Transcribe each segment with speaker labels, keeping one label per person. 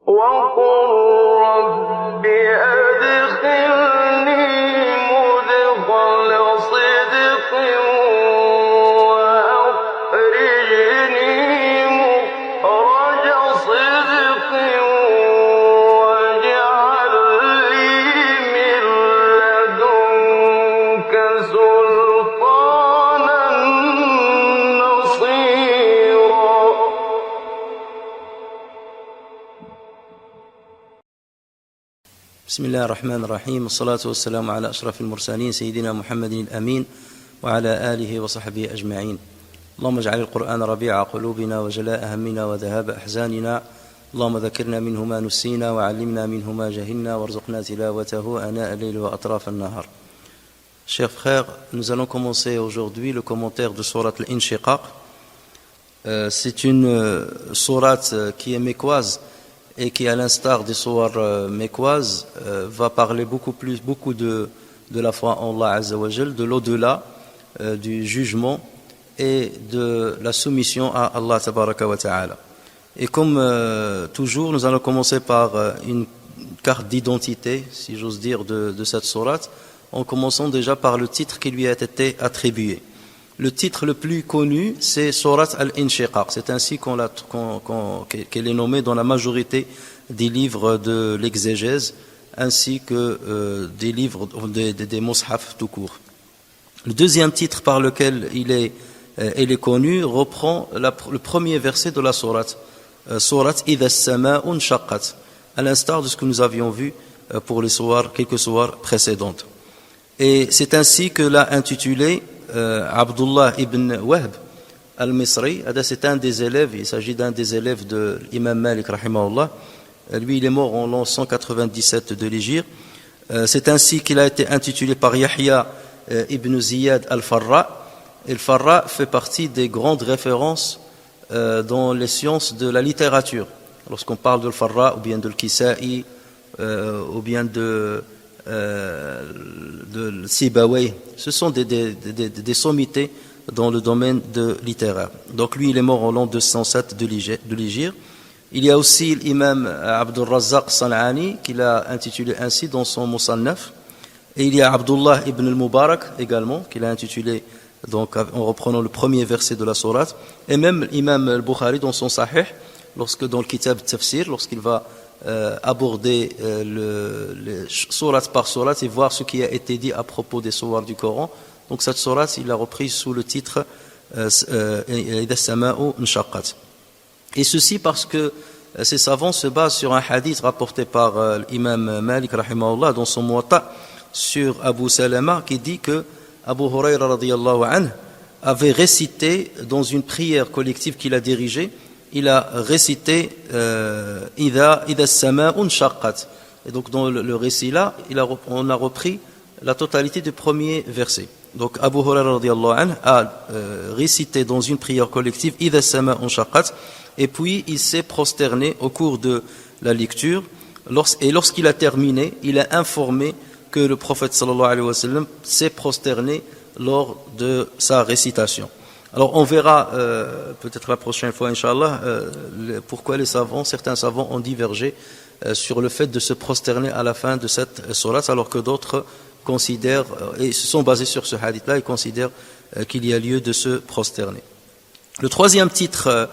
Speaker 1: وقل رب أدخلني مدخل صدق وأخرجني مخرج صدق واجعل لي من لدنك سلطانا نصيرا.
Speaker 2: بسم الله الرحمن الرحيم، والصلاة والسلام على أشرف المرسلين سيدنا محمد الأمين وعلى آله وصحبه أجمعين. اللهم اجعل القرآن ربيع قلوبنا وجلاء همنا وذهاب أحزاننا. اللهم ذكرنا منه ما نسينا وعلمنا منه ما جهلنا وارزقنا تلاوته آناء الليل وأطراف النهار. Chers frères, nous allons commencer aujourd'hui le commentaire de Surat Al-Inshiqaq. C'est une sourate qui est mécoise et qui, à l'instar des sourates mécoises, va parler beaucoup de la foi en Allah Azza wa Jal, de l'au-delà, du jugement et de la soumission à Allah Tabaraka wa Ta'ala. Et comme toujours, nous allons commencer par une carte d'identité, si j'ose dire, de cette sourate, en commençant déjà par le titre qui lui a été attribué. Le titre le plus connu, c'est Surat Al-Inshiqaq. C'est ainsi qu'elle est nommée dans la majorité des livres de l'exégèse, ainsi que des livres, des mushaf tout court. Le deuxième titre par lequel elle est connue reprend le premier verset de la sourate, Surat Idha as-sama'u inshaqqat, à l'instar de ce que nous avions vu pour les quelques sourates précédentes. Et c'est ainsi que l'a intitulé Abdullah ibn Wahb al-Misri. C'est un des élèves, il s'agit d'un des élèves de l'imam Malik rahimahullah. Lui, il est mort en l'an 197 de l'Hégire. C'est ainsi qu'il a été intitulé par Yahya ibn Ziyad al-Farra. Et le Farra fait partie des grandes références dans les sciences de la littérature. Lorsqu'on parle de Farra, ou bien de Kisa'i, ou bien de Sibawayh, ce sont des sommités dans le domaine de littéraire. Donc lui, il est mort en l'an 207 de l'Hégire. Il y a aussi l'imam Abdul Razzaq San'ani, qui l'a intitulé ainsi dans son Musannaf. Et il y a Abdullah ibn al-Mubarak également, qui l'a intitulé donc en reprenant le premier verset de la sourate. Et même l'imam al-Bukhari dans son Sahih, dans le Kitab Tafsir, lorsqu'il va aborder sourate par sourate et voir ce qui a été dit à propos des sourates du Coran. Donc cette sourate, il l'a reprise sous le titre Idha as-sama'u inshaqqat. Et ceci parce que ces savants se basent sur un hadith rapporté par l'imam Malik rahimahullah dans son Muwatta sur Abu Salama, qui dit que Abu Hurayra radiyallahu anhu avait récité dans une prière collective qu'il a dirigée, il a récité Idha as-sama'u inshaqqat. Et donc dans le récit là, on a repris la totalité du premier verset. Donc Abu Hurayra radiyallahu anhu a récité dans une prière collective Idha as-sama'u inshaqqat, et puis il s'est prosterné au cours de la lecture, et lorsqu'il a terminé, il a informé que le prophète sallallahu alayhi wa sallam s'est prosterné lors de sa récitation. Alors on verra peut-être la prochaine fois, Inch'Allah, pourquoi certains savants ont divergé sur le fait de se prosterner à la fin de cette sourate, alors que d'autres considèrent, et se sont basés sur ce hadith-là, et considèrent qu'il y a lieu de se prosterner. Le troisième titre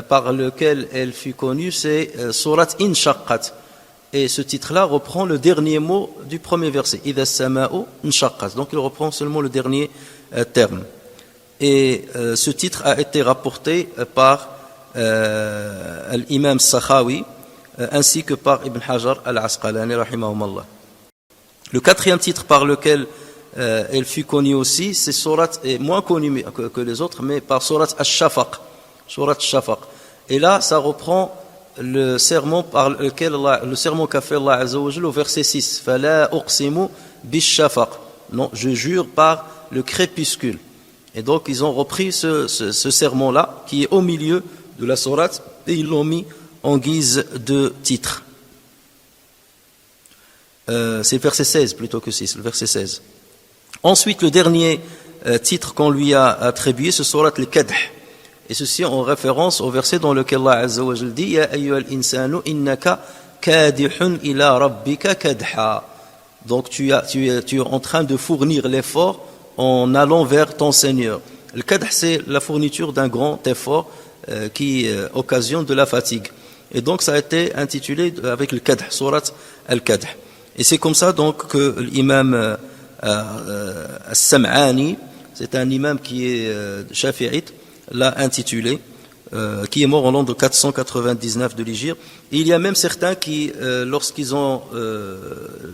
Speaker 2: par lequel elle fut connue, c'est Surat Inshaqqat. Et ce titre-là reprend le dernier mot du premier verset, Idha as-sama'u inshaqqat. Donc il reprend seulement le dernier terme. Et ce titre a été rapporté par l'imam Sakhawi ainsi que par Ibn Hajar al-Asqalani rahimahumullah. Le quatrième titre par lequel elle fut connue aussi, c'est sourate, et moins connue que les autres, mais par sourate Ash-Shafaq. Sourate Shafaq. Et là, ça reprend le sermon qu'a fait Allah Azza wa Jalla au verset 6. Fala uqsimu bish-shafaq. Non, je jure par le crépuscule. Et donc ils ont repris ce sermon-là, qui est au milieu de la sourate, et ils l'ont mis en guise de titre. C'est le verset 16 plutôt que 6, le verset 16. Ensuite, le dernier titre qu'on lui a attribué, c'est sourate al-Kadh. Et ceci en référence au verset dans lequel Allah Azza wa Jalla dit Ya ayyuhal insanu innaka kadihun ila rabbika kadha. Donc tu es en train de fournir l'effort en allant vers ton Seigneur. Le kadh, c'est la fourniture d'un grand effort qui occasionne de la fatigue. Et donc ça a été intitulé avec le kadh, surat al-kadh. Et c'est comme ça donc que l'imam As-Sam'ani, c'est un imam qui est shafi'ite, l'a intitulé, qui est mort en l'an de 499 de l'Hégire. Et il y a même certains qui, lorsqu'ils ont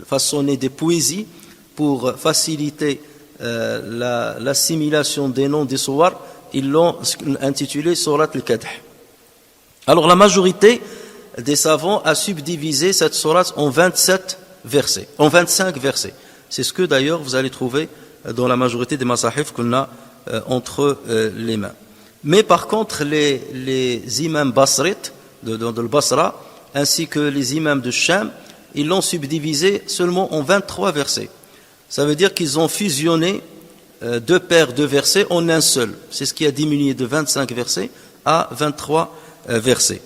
Speaker 2: façonné des poésies pour faciliter l'assimilation des noms des suwar, ils l'ont intitulé Surat al-Kadh. Alors la majorité des savants a subdivisé cette sourate en 27 versets, en 25 versets. C'est ce que d'ailleurs vous allez trouver dans la majorité des masahif qu'on a entre les mains. Mais par contre, les imams basrites de le Basra, ainsi que les imams de Sham, ils l'ont subdivisé seulement en 23 versets. Ça veut dire qu'ils ont fusionné deux paires de versets en un seul. C'est ce qui a diminué de 25 versets à 23 versets.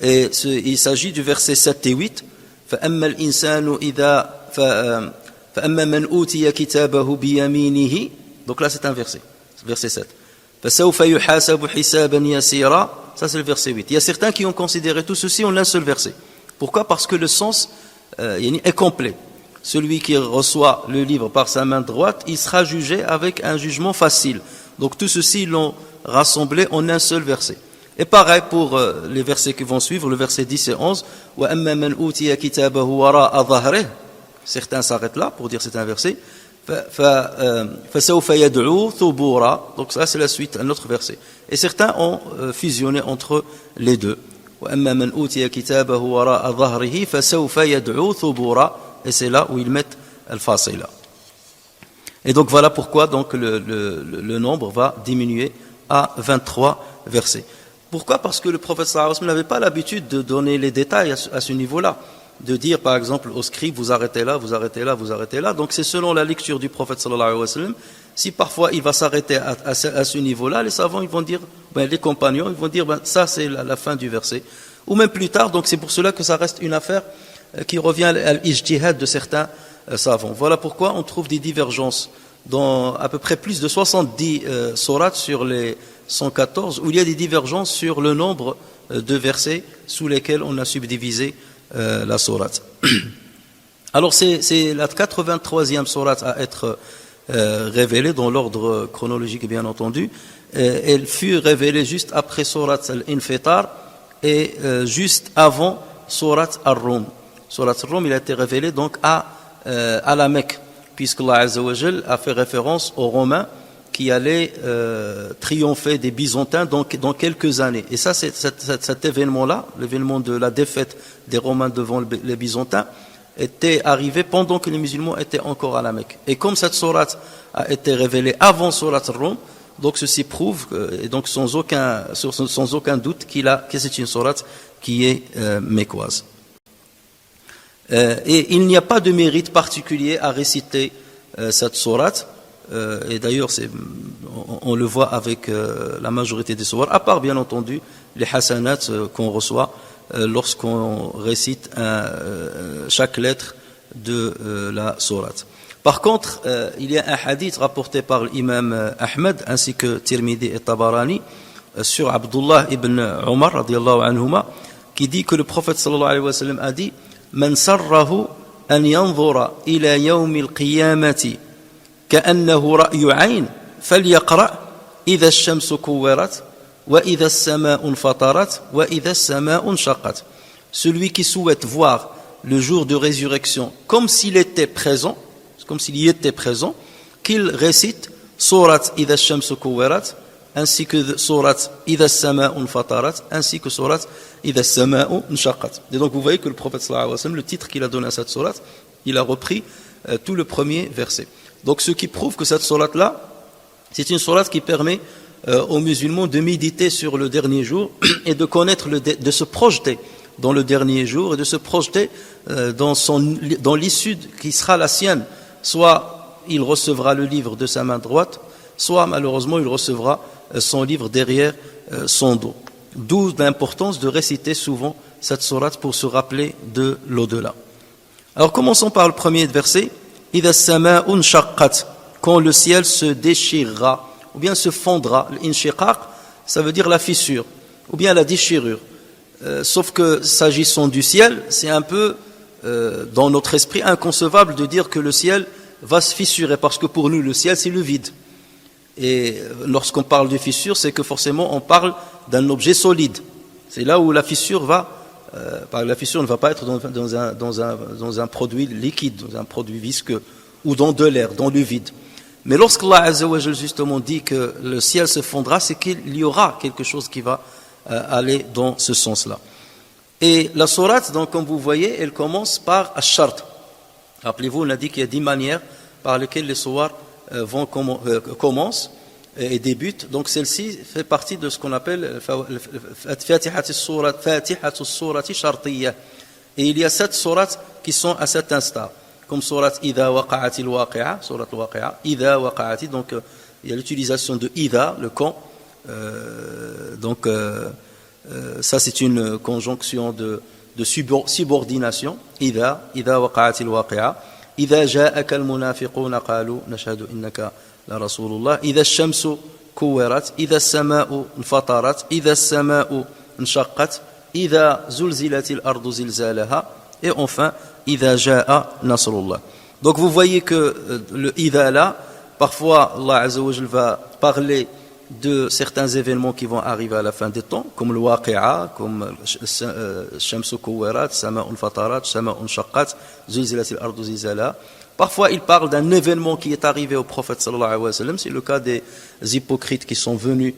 Speaker 2: Et il s'agit du verset 7 et 8. فَأَمَّا الْإِنسَانُ إِذَا فَأَمَّا مَنْ أُوتِيَ كِتَابَهُ بِيَمِينِهِ. Donc là c'est un verset, verset 7. فَسَوْفَ يُحَاسَبُ حِسَابًا يَسِيرًا. Ça c'est le verset 8. Il y a certains qui ont considéré tout ceci en un seul verset. Pourquoi? Parce que le sens est complet. Celui qui reçoit le livre par sa main droite, il sera jugé avec un jugement facile. Donc tout ceci, ils l'ont rassemblé en un seul verset. Et pareil pour les versets qui vont suivre, le verset 10 et 11. وَأَمَّا مَنْ أُوتِيَ كِتَابَهُ وَرَاءَ ظَهْرِهِ. Certains s'arrêtent là pour dire c'est un verset. فَسَوْفَ يَدْعُو ثُبُورًا. Donc ça c'est la suite, un autre verset. Et certains ont fusionné entre les deux. وَأَمَّا مَنْ أُوتِيَ كِتَابَهُ وَرَاءَ ظَهْرِهِ فَسَوْفَ يَدْعُو ثُبُورًا. Et c'est là où ils mettent al-fasila. Et donc voilà pourquoi donc le nombre va diminuer à 23 versets. Pourquoi? Parce que le prophète sallallahu alayhi wa sallam n'avait pas l'habitude de donner les détails à ce niveau-là, de dire par exemple au scribe vous arrêtez là, vous arrêtez là, vous arrêtez là. Donc c'est selon la lecture du prophète sallallahu alayhi wa sallam. Si parfois il va s'arrêter à ce niveau-là, les savants ils vont dire, les compagnons ils vont dire ça c'est la fin du verset. Ou même plus tard, donc c'est pour cela que ça reste une affaire qui revient à l'ijtihad de certains savants. Voilà pourquoi on trouve des divergences dans à peu près plus de 70 sourates sur les 114, où il y a des divergences sur le nombre de versets sous lesquels on a subdivisé la sourate. Alors c'est la 83e sourate à être révélée dans l'ordre chronologique bien entendu. Elle fut révélée juste après sourate al-Infitar et juste avant sourate al-Rum. Sourate al-Rum, il a été révélé donc à la Mecque, puisque Allah Azza wa Jal a fait référence aux Romains qui allaient triompher des Byzantins dans quelques années. Et ça, cet événement-là, l'événement de la défaite des Romains devant les Byzantins, était arrivé pendant que les musulmans étaient encore à la Mecque. Et comme cette sourate a été révélée avant sourate al-Rum, donc ceci prouve, et donc sans aucun doute, que c'est une sourate qui est mécoise. Et il n'y a pas de mérite particulier à réciter cette sourate, et d'ailleurs on le voit avec la majorité des sourates, à part bien entendu les hasanats qu'on reçoit lorsqu'on récite chaque lettre de la sourate. Par contre, il y a un hadith rapporté par l'imam Ahmed ainsi que Tirmidhi et Tabarani sur Abdullah ibn Omar radiyallahu anhuma, qui dit que le prophète sallallahu alayhi wa sallam a dit من سره أن ينظر إلى يوم القيامة كأنه رأي عين فليقرأ إذا الشمس كورت وإذا السماء انفطرت وإذا السماء انشقت. Celui qui souhaite voir le jour de résurrection comme s'il était présent, comme s'il y était présent, qu'il récite Surat إذا الشمس كورت ainsi que Surat إذا السماء انفطرت ainsi que Surat إذا السماء انشقت. Et donc vous voyez que le prophète sallallahu alayhi wa sallam, le titre qu'il a donné à cette sourate, il a repris tout le premier verset. Donc ce qui prouve que cette sourate là, c'est une sourate qui permet aux musulmans de méditer sur le dernier jour et de connaître de se projeter dans le dernier jour et de se projeter dans l'issue qui sera la sienne. Soit il recevra le livre de sa main droite, soit malheureusement il recevra son livre derrière son dos. D'où l'importance de réciter souvent cette sourate pour se rappeler de l'au-delà. Alors commençons par le premier verset. إِذَا السَّمَاءُ انشَقَّتْ, quand le ciel se déchirera, ou bien se fondra. L'inshiqaq, ça veut dire la fissure, ou bien la déchirure. Sauf que s'agissant du ciel, c'est un peu dans notre esprit inconcevable de dire que le ciel va se fissurer, parce que pour nous le ciel c'est le vide. Et lorsqu'on parle de fissure, c'est que forcément on parle d'un objet solide. C'est là où la fissure va. La fissure ne va pas être dans un produit liquide, dans un produit visqueux, ou dans de l'air, dans le vide. Mais lorsqu'Allah Azza wa Jal justement dit que le ciel se fondra, c'est qu'il y aura quelque chose qui va aller dans ce sens-là. Et la sourate, donc, comme vous voyez, elle commence par Ash-Shart. Rappelez-vous, on a dit qu'il y a 10 manières par lesquelles les sourates commencent et débutent. Donc celle-ci fait partie de ce qu'on appelle Fatihat as-Surati Shartiyya. Et il y a 7 sourates qui sont à cet instar. Comme sourate Idha waqa'ati al-waqi'a, sourate al-waqi'a, Idha waqa'ati, donc il y a l'utilisation de Idha, le quand. Ça c'est une conjonction de subordination. Idha waqa'ati al-waqi'a. إذا جاءك المنافقون قالوا نشهد إنك لرسول الله إذا الشمس كورت إذا السماء انفطرت إذا السماء انشقت إذا زلزلت الأرض زلزالها et enfin إذا جاء نصر الله. Donc vous voyez que le إذا là, parfois Allah Azza wa Jal va parler de certains événements qui vont arriver à la fin des temps, comme le waqi'a, comme shamsu kuwirat, sama'un fatarat, sama'un shaqqat, zulzilatil ardu zilzalaha. Parfois, il parle d'un événement qui est arrivé au prophète sallallahu alayhi wa sallam. C'est le cas des hypocrites qui sont venus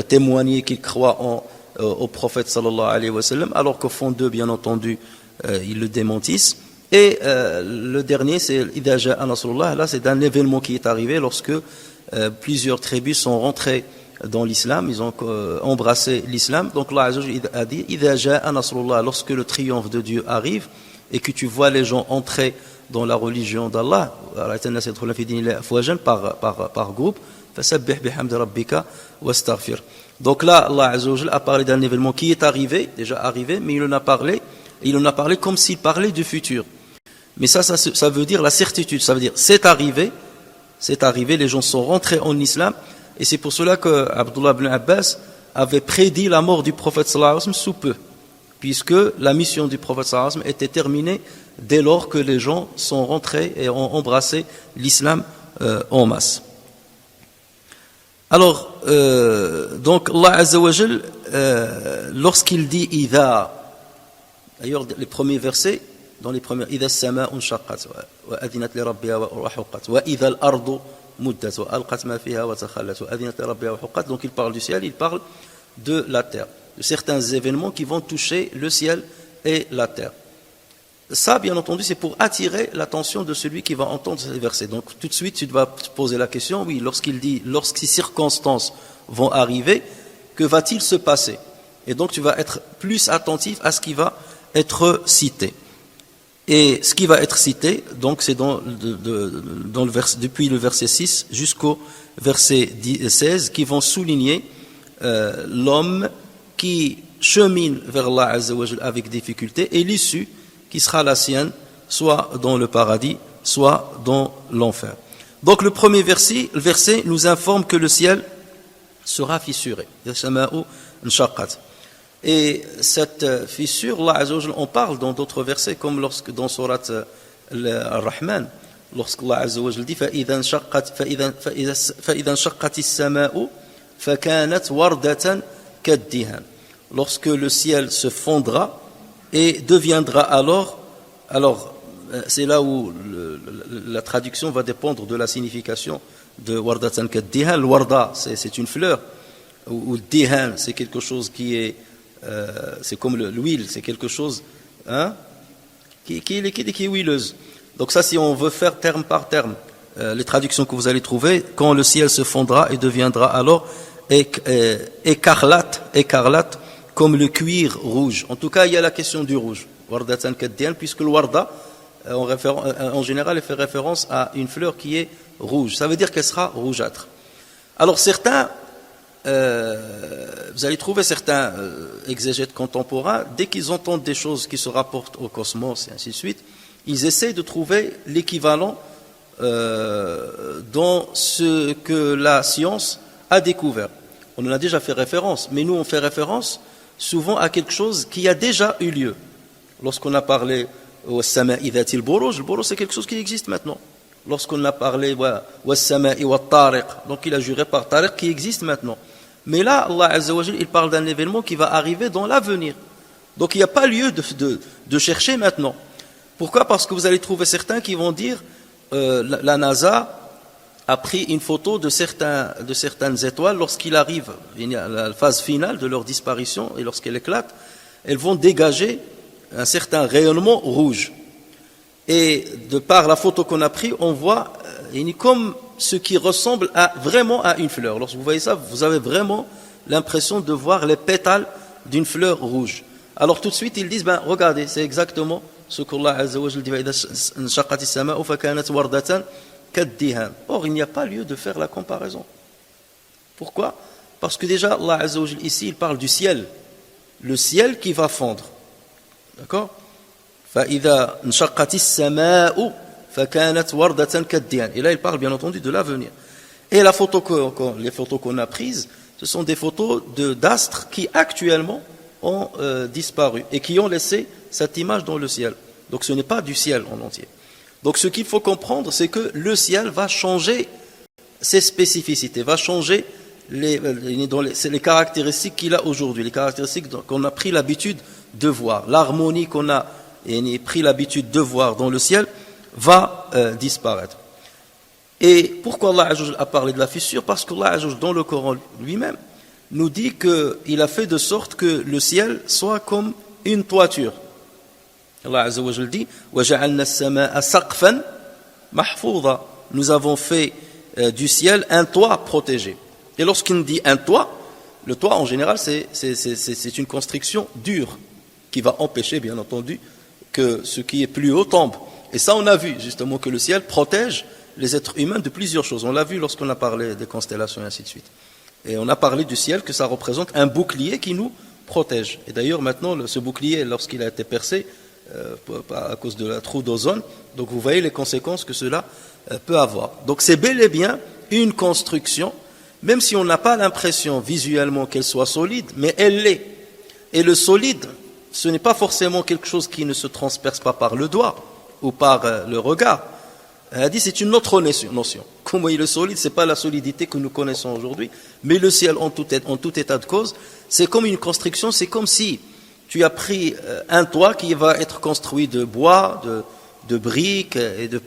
Speaker 2: témoigner qu'ils croient au prophète sallallahu alayhi wa sallam, alors qu'au fond d'eux, bien entendu, ils le démentissent. Et le dernier, c'est idha ja'a nasrullah. Là, c'est un événement qui est arrivé lorsque plusieurs tribus sont rentrées dans l'islam, ils ont embrassé l'islam. Donc Allah Azza wa Jalla a dit idha ja'a nasrullah, lorsque le triomphe de Dieu arrive et que tu vois les gens entrer dans la religion d'Allah par groupe, fasabbih bihamdi rabbika wastaghfir. Donc là Allah Azza wa Jalla a parlé d'un événement qui est arrivé, déjà arrivé, mais il en a parlé comme s'il parlait du futur. Mais ça veut dire la certitude, ça veut dire c'est arrivé, les gens sont rentrés en islam. Et c'est pour cela que Abdullah ibn Abbas avait prédit la mort du prophète sallallahu alayhi wa sallam sous peu, puisque la mission du prophète sallallahu alayhi wa sallam était terminée dès lors que les gens sont rentrés et ont embrassé l'islam en masse. Alors, donc Allah Azza wa Jal, lorsqu'il dit Idha, d'ailleurs les premiers versets, dans les premiers, Idha as-sama'u inshaqqat wa adinat li rabbiha wa huqqat wa idha al-ardu muddat wa alqat ma fiha wa takhallat wa adinat li rabbiha wa huqqat. Donc il parle du ciel, il parle de la terre, de certains événements qui vont toucher le ciel et la terre. Ça, bien entendu, c'est pour attirer l'attention de celui qui va entendre ces versets. Donc tout de suite, tu vas te poser la question, oui, lorsqu'il dit, lorsque ces circonstances vont arriver, que va-t-il se passer? Et donc tu vas être plus attentif à ce qui va être cité. Et ce qui va être cité, donc c'est dans le depuis le verset 6 jusqu'au verset 16, qui vont souligner l'homme qui chemine vers Allah Azza wa Jal avec difficulté et l'issue qui sera la sienne, soit dans le paradis, soit dans l'enfer. Donc le premier verset nous informe que le ciel sera fissuré. Et cette fissure, Allah Azza wa Jal en parle dans d'autres versets, comme dans sourate Ar-Rahman, lorsqu'Allah Azza wa Jal dit فَإِذَا انشَقَّتِ السَّمَاءُ فَكَانَتْ وَرْدَةً كَالدِّهَانِ. Lorsque le ciel se fondra et deviendra alors c'est là où la traduction va dépendre de la signification de wardatan kaddihan. Le warda, c'est une fleur, ou dihan, c'est quelque chose qui est c'est comme l'huile, c'est quelque chose qui est huileuse. Donc ça, si on veut faire terme par terme les traductions que vous allez trouver, quand le ciel se fondra et deviendra alors écarlate comme le cuir rouge. En tout cas, il y a la question du rouge, wardatan kaddihan, puisque le warda en général, elle fait référence à une fleur qui est rouge. Ça veut dire qu'elle sera rougeâtre. Alors certains vous allez trouver certains exégètes contemporains, dès qu'ils entendent des choses qui se rapportent au cosmos et ainsi de suite, ils essaient de trouver l'équivalent dans ce que la science a découvert. On en a déjà fait référence, mais nous on fait référence souvent à quelque chose qui a déjà eu lieu. Lorsqu'on a parlé au sama'i dhatil buruj, le buruj c'est quelque chose qui existe maintenant. Lorsqu'on a parlé au sama'i wa tariq, donc il a juré par tariq qui existe maintenant. Mais là, Allah Azza wa Jalla, il parle d'un événement qui va arriver dans l'avenir. Donc il n'y a pas lieu de chercher maintenant. Pourquoi? Parce que vous allez trouver certains qui vont dire la NASA a pris une photo de certaines étoiles lorsqu'il arrive à la phase finale de leur disparition et lorsqu'elles éclatent, elles vont dégager un certain rayonnement rouge. Et de par la photo qu'on a prise, on voit comme ce qui ressemble vraiment à une fleur. Lorsque vous voyez ça, vous avez vraiment l'impression de voir les pétales d'une fleur rouge. Alors tout de suite, ils disent, regardez, c'est exactement ce qu'Allah Azza wa Jalla dit. Or, il n'y a pas lieu de faire la comparaison. Pourquoi? Parce que déjà, Allah Azza wa Jalla, ici, il parle du ciel. Le ciel qui va fondre. D'accord? فَإِذَا انشَقَّتِ السَّمَاءُ فَكَانَتْ وَرْدَةً كَالدِّهَانِ. Et là, il parle bien entendu de l'avenir. Et les photos qu'on a prises, ce sont des photos d'astres qui actuellement ont disparu et qui ont laissé cette image dans le ciel. Donc ce n'est pas du ciel en entier. Donc ce qu'il faut comprendre, c'est que le ciel va changer ses spécificités, va changer les caractéristiques qu'il a aujourd'hui, les caractéristiques qu'on a pris l'habitude de voir. L'harmonie qu'on a pris l'habitude de voir dans le ciel va disparaître. Et pourquoi Allah a parlé de la fissure? Parce qu'Allah dans le Coran lui-même nous dit qu'il a fait de sorte que le ciel soit comme une toiture. Allah Azza wa Jalla dit وَجَعَلْنَا السَّمَاءَ سَقْفًا مَحْفُوظًا. Nous avons fait du ciel un toit protégé. Et lorsqu'on dit un toit, le toit en général c'est une construction dure qui va empêcher bien entendu que ce qui est plus haut tombe. Et ça on a vu justement que le ciel protège les êtres humains de plusieurs choses. On l'a vu lorsqu'on a parlé des constellations et ainsi de suite. Et on a parlé du ciel que ça représente un bouclier qui nous protège. Et d'ailleurs maintenant ce bouclier lorsqu'il a été percé à cause de la trou d'ozone, donc vous voyez les conséquences que cela peut avoir. Donc c'est bel et bien une construction, même si on n'a pas l'impression visuellement qu'elle soit solide, mais elle l'est. Et le solide, ce n'est pas forcément quelque chose qui ne se transperce pas par le doigt ou par le regard. Elle dit c'est une autre notion. Comment il est solide, ce n'est pas la solidité que nous connaissons aujourd'hui, mais le ciel en tout état de cause, c'est comme une construction, c'est comme si tu as pris un toit qui va être construit de bois, de briques et de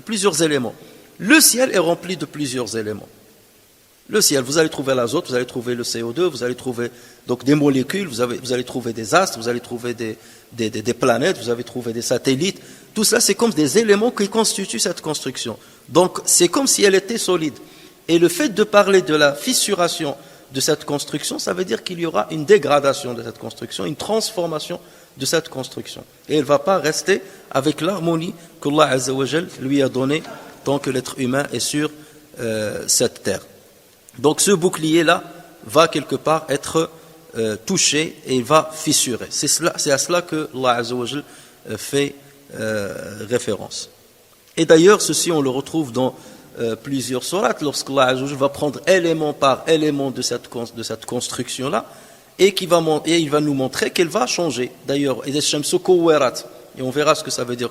Speaker 2: plusieurs éléments. Le ciel est rempli de plusieurs éléments. Le ciel, vous allez trouver l'azote, vous allez trouver le CO2, vous allez trouver donc des molécules, vous allez trouver des astres, vous allez trouver des planètes, vous allez trouver des satellites. Tout ça, c'est comme des éléments qui constituent cette construction. Donc, c'est comme si elle était solide. Et le fait de parler de la fissuration de cette construction, ça veut dire qu'il y aura une dégradation de cette construction, une transformation de cette construction. Et elle ne va pas rester avec l'harmonie qu'Allah Azza wa Jal lui a donnée tant que l'être humain est sur cette terre. Donc ce bouclier-là va quelque part être touché et il va fissurer. C'est à cela que Allah Azza wa Jal fait référence. Et d'ailleurs, ceci on le retrouve dans plusieurs sourates, lorsqu'Allah Azza wa Jal va prendre élément par élément de cette construction-là, et il va nous montrer qu'elle va changer. D'ailleurs, et on verra ce que ça veut dire.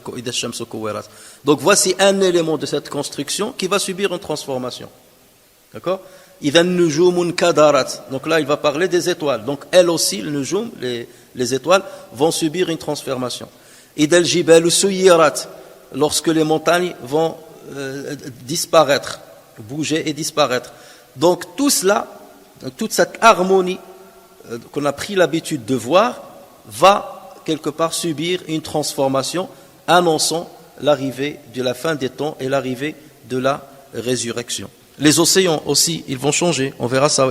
Speaker 2: Donc voici un élément de cette construction qui va subir une transformation. D'accord? Donc là, il va parler des étoiles. Donc elles aussi, les étoiles, vont subir une transformation. Lorsque les montagnes vont disparaître, bouger et disparaître. Donc tout cela, toute cette harmonie qu'on a pris l'habitude de voir, va quelque part subir une transformation, annonçant l'arrivée de la fin des temps et l'arrivée de la résurrection. Les océans aussi, ils vont changer, on verra ça.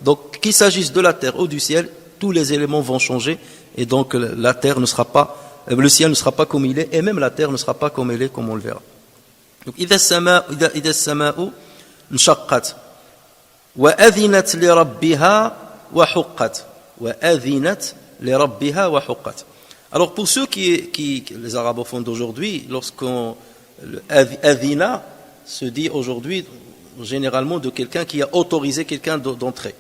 Speaker 2: Donc qu'il s'agisse de la terre ou du ciel, tous les éléments vont changer et donc la terre ne sera pas, le ciel ne sera pas comme il est et même la terre ne sera pas comme elle est, comme on le verra. Donc وأذنت لربها وحقت وأذنت لربها وحقت. Alors pour ceux les arabophones d'aujourd'hui, lorsqu'on adhina se dit aujourd'hui généralement de quelqu'un qui a autorisé quelqu'un d'entrer.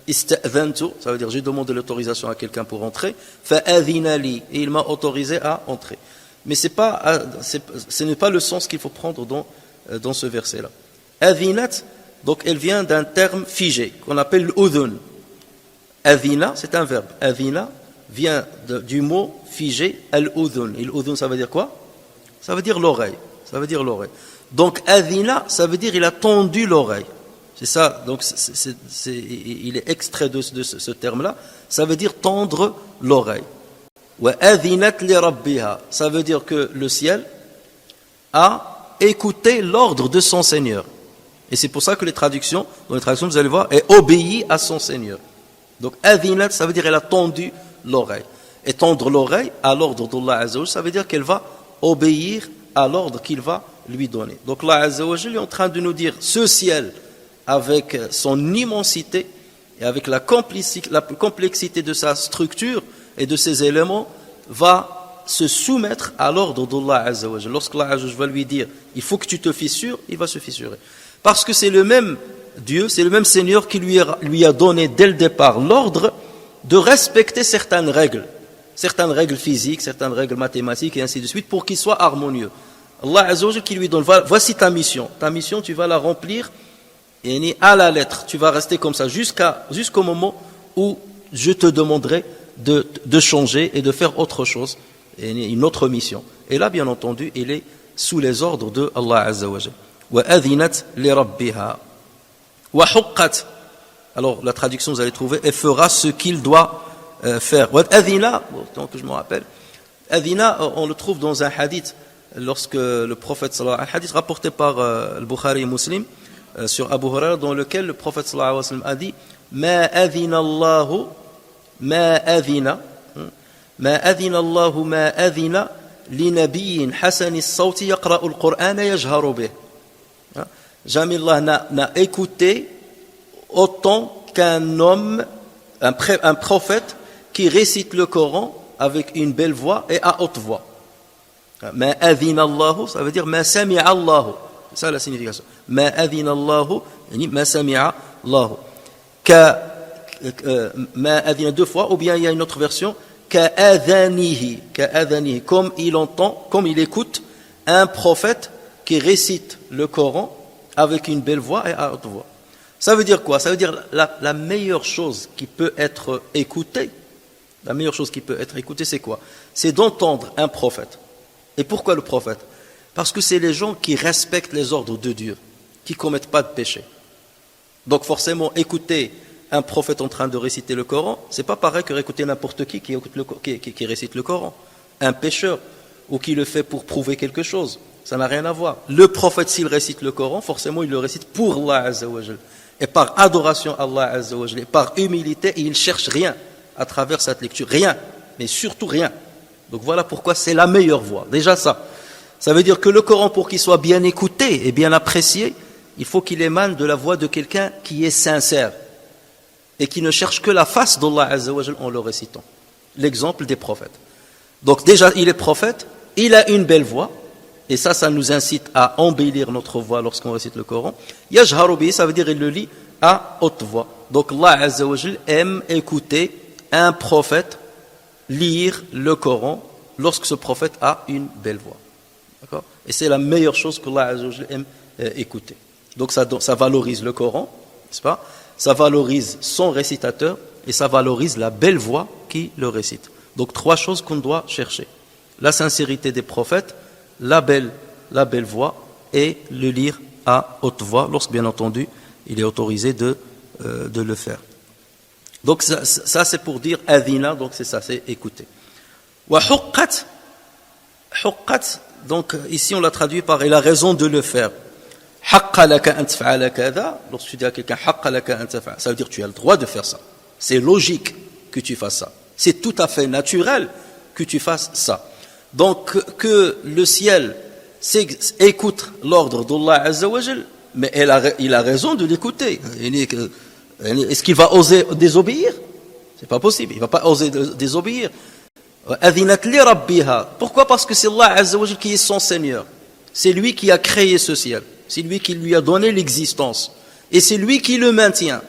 Speaker 2: Ista'dhantu, ça veut dire j'ai demandé l'autorisation à quelqu'un pour entrer. Fa'adhina li, et il m'a autorisé à entrer. Mais ce n'est pas le sens qu'il faut prendre dans ce verset-là. Adhinat, donc elle vient d'un terme figé qu'on appelle l'udhun. Adhina, c'est un verbe. Adhina vient du mot figé al-udhun. Et l'udhun, ça veut dire quoi? Ça veut dire l'oreille. Ça veut dire l'oreille. Donc adhina, ça veut dire il a tendu l'oreille. C'est ça. Donc il est extrait de ce terme-là. Ça veut dire tendre l'oreille. Wa adhinat li rabbiha. Ça veut dire que le ciel a écouté l'ordre de son Seigneur. Et c'est pour ça que dans les traductions, vous allez voir, est obéi à son Seigneur. Donc adhinat, ça veut dire elle a tendu l'oreille. Et tendre l'oreille à l'ordre d'Allah Azza wa Jalla, ça veut dire qu'elle va obéir à l'ordre qu'il va lui donner. Donc Allah Azza wa Jalla est en train de nous dire ce ciel avec son immensité et avec la complexité de sa structure et de ses éléments va se soumettre à l'ordre d'Allah Azza wa Jalla. Lorsqu'Allah Azza wa Jalla va lui dire il faut que tu te fissures, il va se fissurer. Parce que c'est le même Dieu, c'est le même Seigneur qui lui a donné dès le départ l'ordre de respecter certaines règles physiques, certaines règles mathématiques et ainsi de suite pour qu'il soit harmonieux. Allah Azza wa Jalla qui lui donne, voici ta mission, tu vas la remplir et à la lettre, tu vas rester comme ça jusqu'au moment où je te demanderai de changer et de faire autre chose, une autre mission. Et là, bien entendu, il est sous les ordres de Allah Azza wa Jalla. Wa adhinat li rabbiha wa huqqat. Alors la traduction vous allez trouver, elle fera ce qu'il doit faire. Wa adhina, tant que je me rappelle, adhina, on le trouve dans un hadith lorsque le prophète sallallahu alayhi wa sallam, un hadith rapporté par le Bukhari et Muslim sur Abu Hurairah, dans lequel le prophète sallallahu alayhi wa sallam a dit ma adhina Allahu ma adhina Allahu ma adhina li nabiyyin hasani as-sawti yaqra'u al-Qur'ana yajharu bih. Jamais Allah n'a écouté autant qu'un homme, un prophète qui récite le Coran avec une belle voix et à haute voix. Ma adhina Allahu, ça veut dire ma sami'a Allahu. C'est ça la signification. Ma adhina Allahu, ma sami'a Allahu. Ma adhina deux fois, ou bien il y a une autre version, ka adhanihi, comme il entend, comme il écoute un prophète qui récite le Coran avec une belle voix et à haute voix. Ça veut dire quoi? Ça veut dire la meilleure chose qui peut être écoutée. La meilleure chose qui peut être écoutée, c'est quoi? C'est d'entendre un prophète. Et pourquoi le prophète? Parce que c'est les gens qui respectent les ordres de Dieu, qui ne commettent pas de péché. Donc forcément, écouter un prophète en train de réciter le Coran, c'est pas pareil que écouter n'importe qui récite le Coran. Un pécheur, ou qui le fait pour prouver quelque chose. Ça n'a rien à voir. Le prophète, s'il récite le Coran, forcément, il le récite pour Allah Azza wa Jal. Et par adoration à Allah Azza wa Jal, et par humilité, et il ne cherche rien à travers cette lecture. Rien, mais surtout rien. Donc voilà pourquoi c'est la meilleure voie. Déjà ça. Ça veut dire que le Coran, pour qu'il soit bien écouté et bien apprécié, il faut qu'il émane de la voix de quelqu'un qui est sincère et qui ne cherche que la face d'Allah Azza wa Jal en le récitant. L'exemple des prophètes. Donc déjà, il est prophète, il a une belle voix, et ça nous incite à embellir notre voix lorsqu'on récite le Coran. Yajharu bihi, ça veut dire il le lit à haute voix. Donc Allah Azza wa Jal aime écouter un prophète lire le Coran lorsque ce prophète a une belle voix. D'accord? Et c'est la meilleure chose qu'Allah Azza wa Jal aime écouter. Donc ça valorise le Coran, n'est-ce pas? Ça valorise son récitateur et ça valorise la belle voix qui le récite. Donc 3 choses qu'on doit chercher. La sincérité des prophètes, la belle voix et le lire à haute voix, lorsque bien entendu il est autorisé de le faire. Donc ça c'est pour dire adhina, donc c'est ça, c'est écouter. Wa huqqat, donc ici on l'a traduit par il a raison de le faire. Haqqa laka an taf'ala kadha, lorsque tu dis à quelqu'un haqqa laka an taf'ala, ça veut dire tu as le droit de faire ça. C'est logique que tu fasses ça. C'est tout à fait naturel que tu fasses ça. Donc que le ciel écoute l'ordre d'Allah Azza wa Jal, mais il a raison de l'écouter. Est-ce qu'il va oser désobéir? C'est pas possible, il va pas oser désobéir. Pourquoi? Parce que c'est Allah Azza wa Jal qui est son Seigneur. C'est lui qui a créé ce ciel. C'est lui qui lui a donné l'existence. Et c'est lui qui le maintient.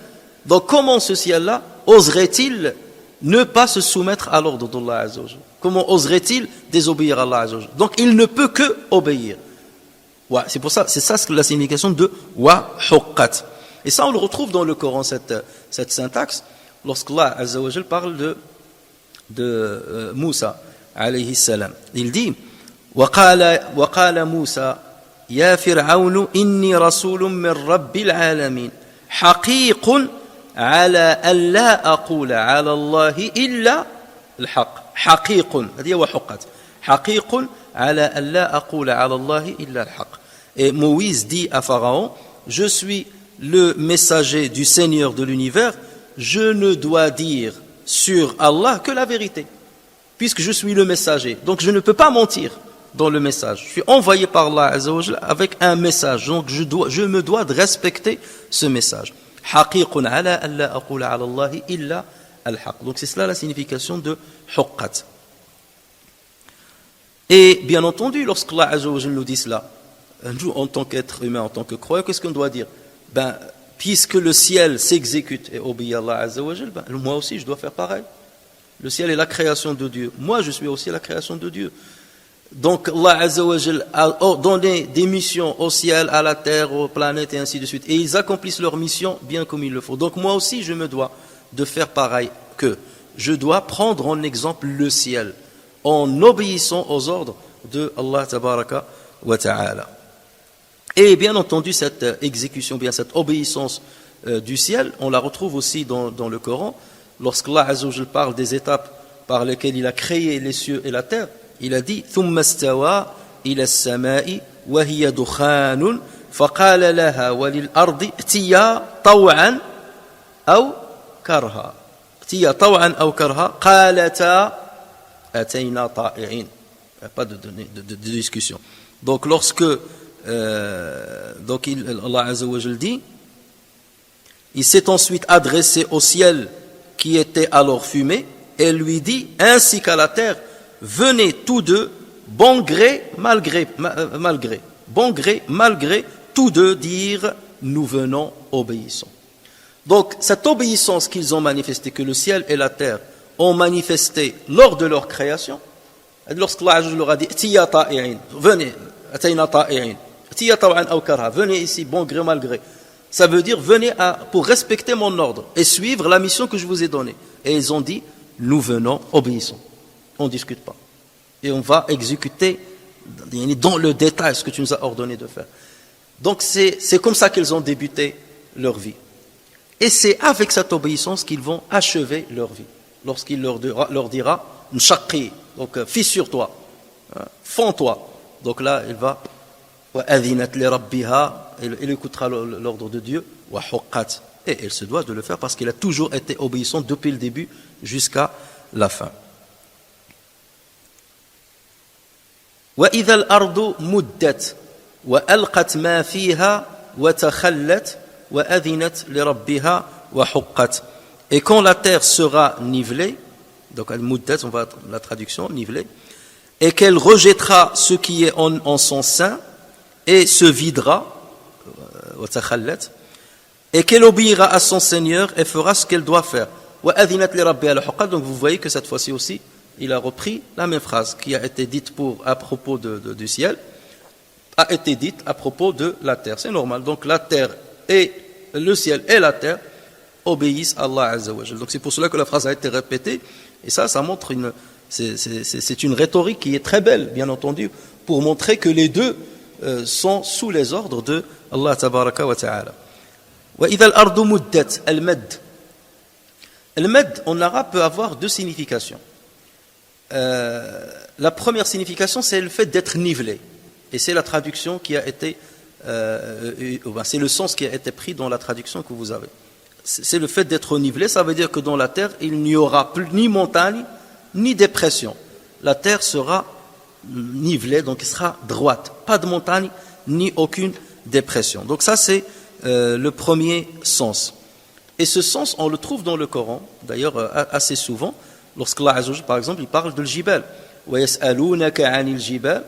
Speaker 2: Donc comment ce ciel-là oserait-il ne pas se soumettre à l'ordre d'Allah Azza wa Jal? Comment oserait-il désobéir à Allah Azza wa Jal? Donc il ne peut que obéir. Ouais, c'est pour ça, c'est ça la signification de wa huqqat. Et ça on le retrouve dans le Coran, cette syntaxe, lorsqu'Allah Azza wa Jal parle de Moussa alayhi salam. Il dit وقال موسى يا فرعون إني رسول من رب العالمين حقيق على ألا أقول على الله إلا الحق حقيق هذه هو حقت حقيق على ألا أقول على الله إلا الحق. Et Moïse dit à Pharaon, je suis le messager du Seigneur de l'univers, je ne dois dire sur Allah que la vérité, puisque je suis le messager. Donc je ne peux pas mentir dans le message. Je suis envoyé par Allah Azza wa Jal avec un message. Donc je me dois de respecter ce message. Haqiqun ala alla aqula ala Allah illa al-haq. Donc c'est cela la signification de huqqat. Et bien entendu, lorsque Allah Azza wa Jal nous dit cela, nous en tant qu'être humain, en tant que croyant, qu'est-ce qu'on doit dire? Ben, puisque le ciel s'exécute et obéit à Allah Azza wa Jal, ben, moi aussi je dois faire pareil. Le ciel est la création de Dieu. Moi je suis aussi la création de Dieu. Donc Allah Azza wa Jal a donné des missions au ciel, à la terre, aux planètes et ainsi de suite. Et ils accomplissent leur mission bien comme il le faut. Donc moi aussi je me dois de faire pareil que je dois prendre en exemple le ciel en obéissant aux ordres de Allah Tabaraka wa Ta'ala. Et bien entendu cette exécution, bien cette obéissance du ciel, on la retrouve aussi dans le Coran. Lorsqu'Allah Azza wa Jal parle des étapes par lesquelles il a créé les cieux et la terre, il a dit ثم استوى إلى السماء وهي دخان فقال لها وللأرض ائتيا طوعا أو كرها ائتيا طوعا أو كرها قالتا أتينا طائعين. Il n'y a pas de discussion. Donc lorsque Allah Azza wa Jal dit, il s'est ensuite adressé au ciel qui était alors fumé et lui dit ainsi qu'à la terre, venez tous deux, bon gré, malgré, bon gré, malgré, tous deux dire, nous venons, obéissons. Donc, cette obéissance qu'ils ont manifestée, que le ciel et la terre ont manifesté lors de leur création, lorsqu'Allah leur a dit, tiya ta'i'in, venez, atayna ta'i'in, tiya taw'an aw karha, venez ici, bon gré, malgré. Ça veut dire, venez pour respecter mon ordre et suivre la mission que je vous ai donnée. Et ils ont dit, nous venons, obéissons. On ne discute pas. Et on va exécuter dans le détail ce que tu nous as ordonné de faire. Donc c'est comme ça qu'ils ont débuté leur vie. Et c'est avec cette obéissance qu'ils vont achever leur vie. Lorsqu'il leur dira, Nshaqi, donc fissure-toi, fends-toi. Donc là, il va, il écoutera l'ordre de Dieu, et il se doit de le faire parce qu'il a toujours été obéissant depuis le début jusqu'à la fin. وإذا الأرض مدت وألقت ما فيها وتخلت وأذنت لربها وحقت. Et quand la terre sera nivelée, donc al-muddat, on va la traduction, nivelée, et qu'elle rejettera ce qui est en son sein et se videra, وتخلت, et qu'elle obéira à son Seigneur et fera ce qu'elle doit faire. وأذنت لربها وحقت. Donc vous voyez que cette fois-ci aussi, il a repris la même phrase qui a été dite à propos du ciel, a été dite à propos de la terre. C'est normal. Donc la terre et le ciel et la terre obéissent à Allah Azza wa Jal. Donc c'est pour cela que la phrase a été répétée. Et ça montre c'est une rhétorique qui est très belle, bien entendu, pour montrer que les deux sont sous les ordres de Allah Tabaraka wa Ta'ala. Wa idha al-ardu muddat, al-mad. Al-mad en arabe peut avoir deux significations. La première signification, c'est le fait d'être nivelé. Et c'est la traduction qui a été, c'est le sens qui a été pris dans la traduction que vous avez. C'est le fait d'être nivelé, ça veut dire que dans la terre, il n'y aura plus ni montagne, ni dépression. La terre sera nivelée, donc elle sera droite. Pas de montagne, ni aucune dépression. Donc ça c'est le premier sens. Et ce sens, on le trouve dans le Coran, d'ailleurs assez souvent, lorsqu'Allah Azza wa Jalla, par exemple, il parle de l'jibal. وَيَسْأَلُونَكَ عَنِ الْجِبَالِ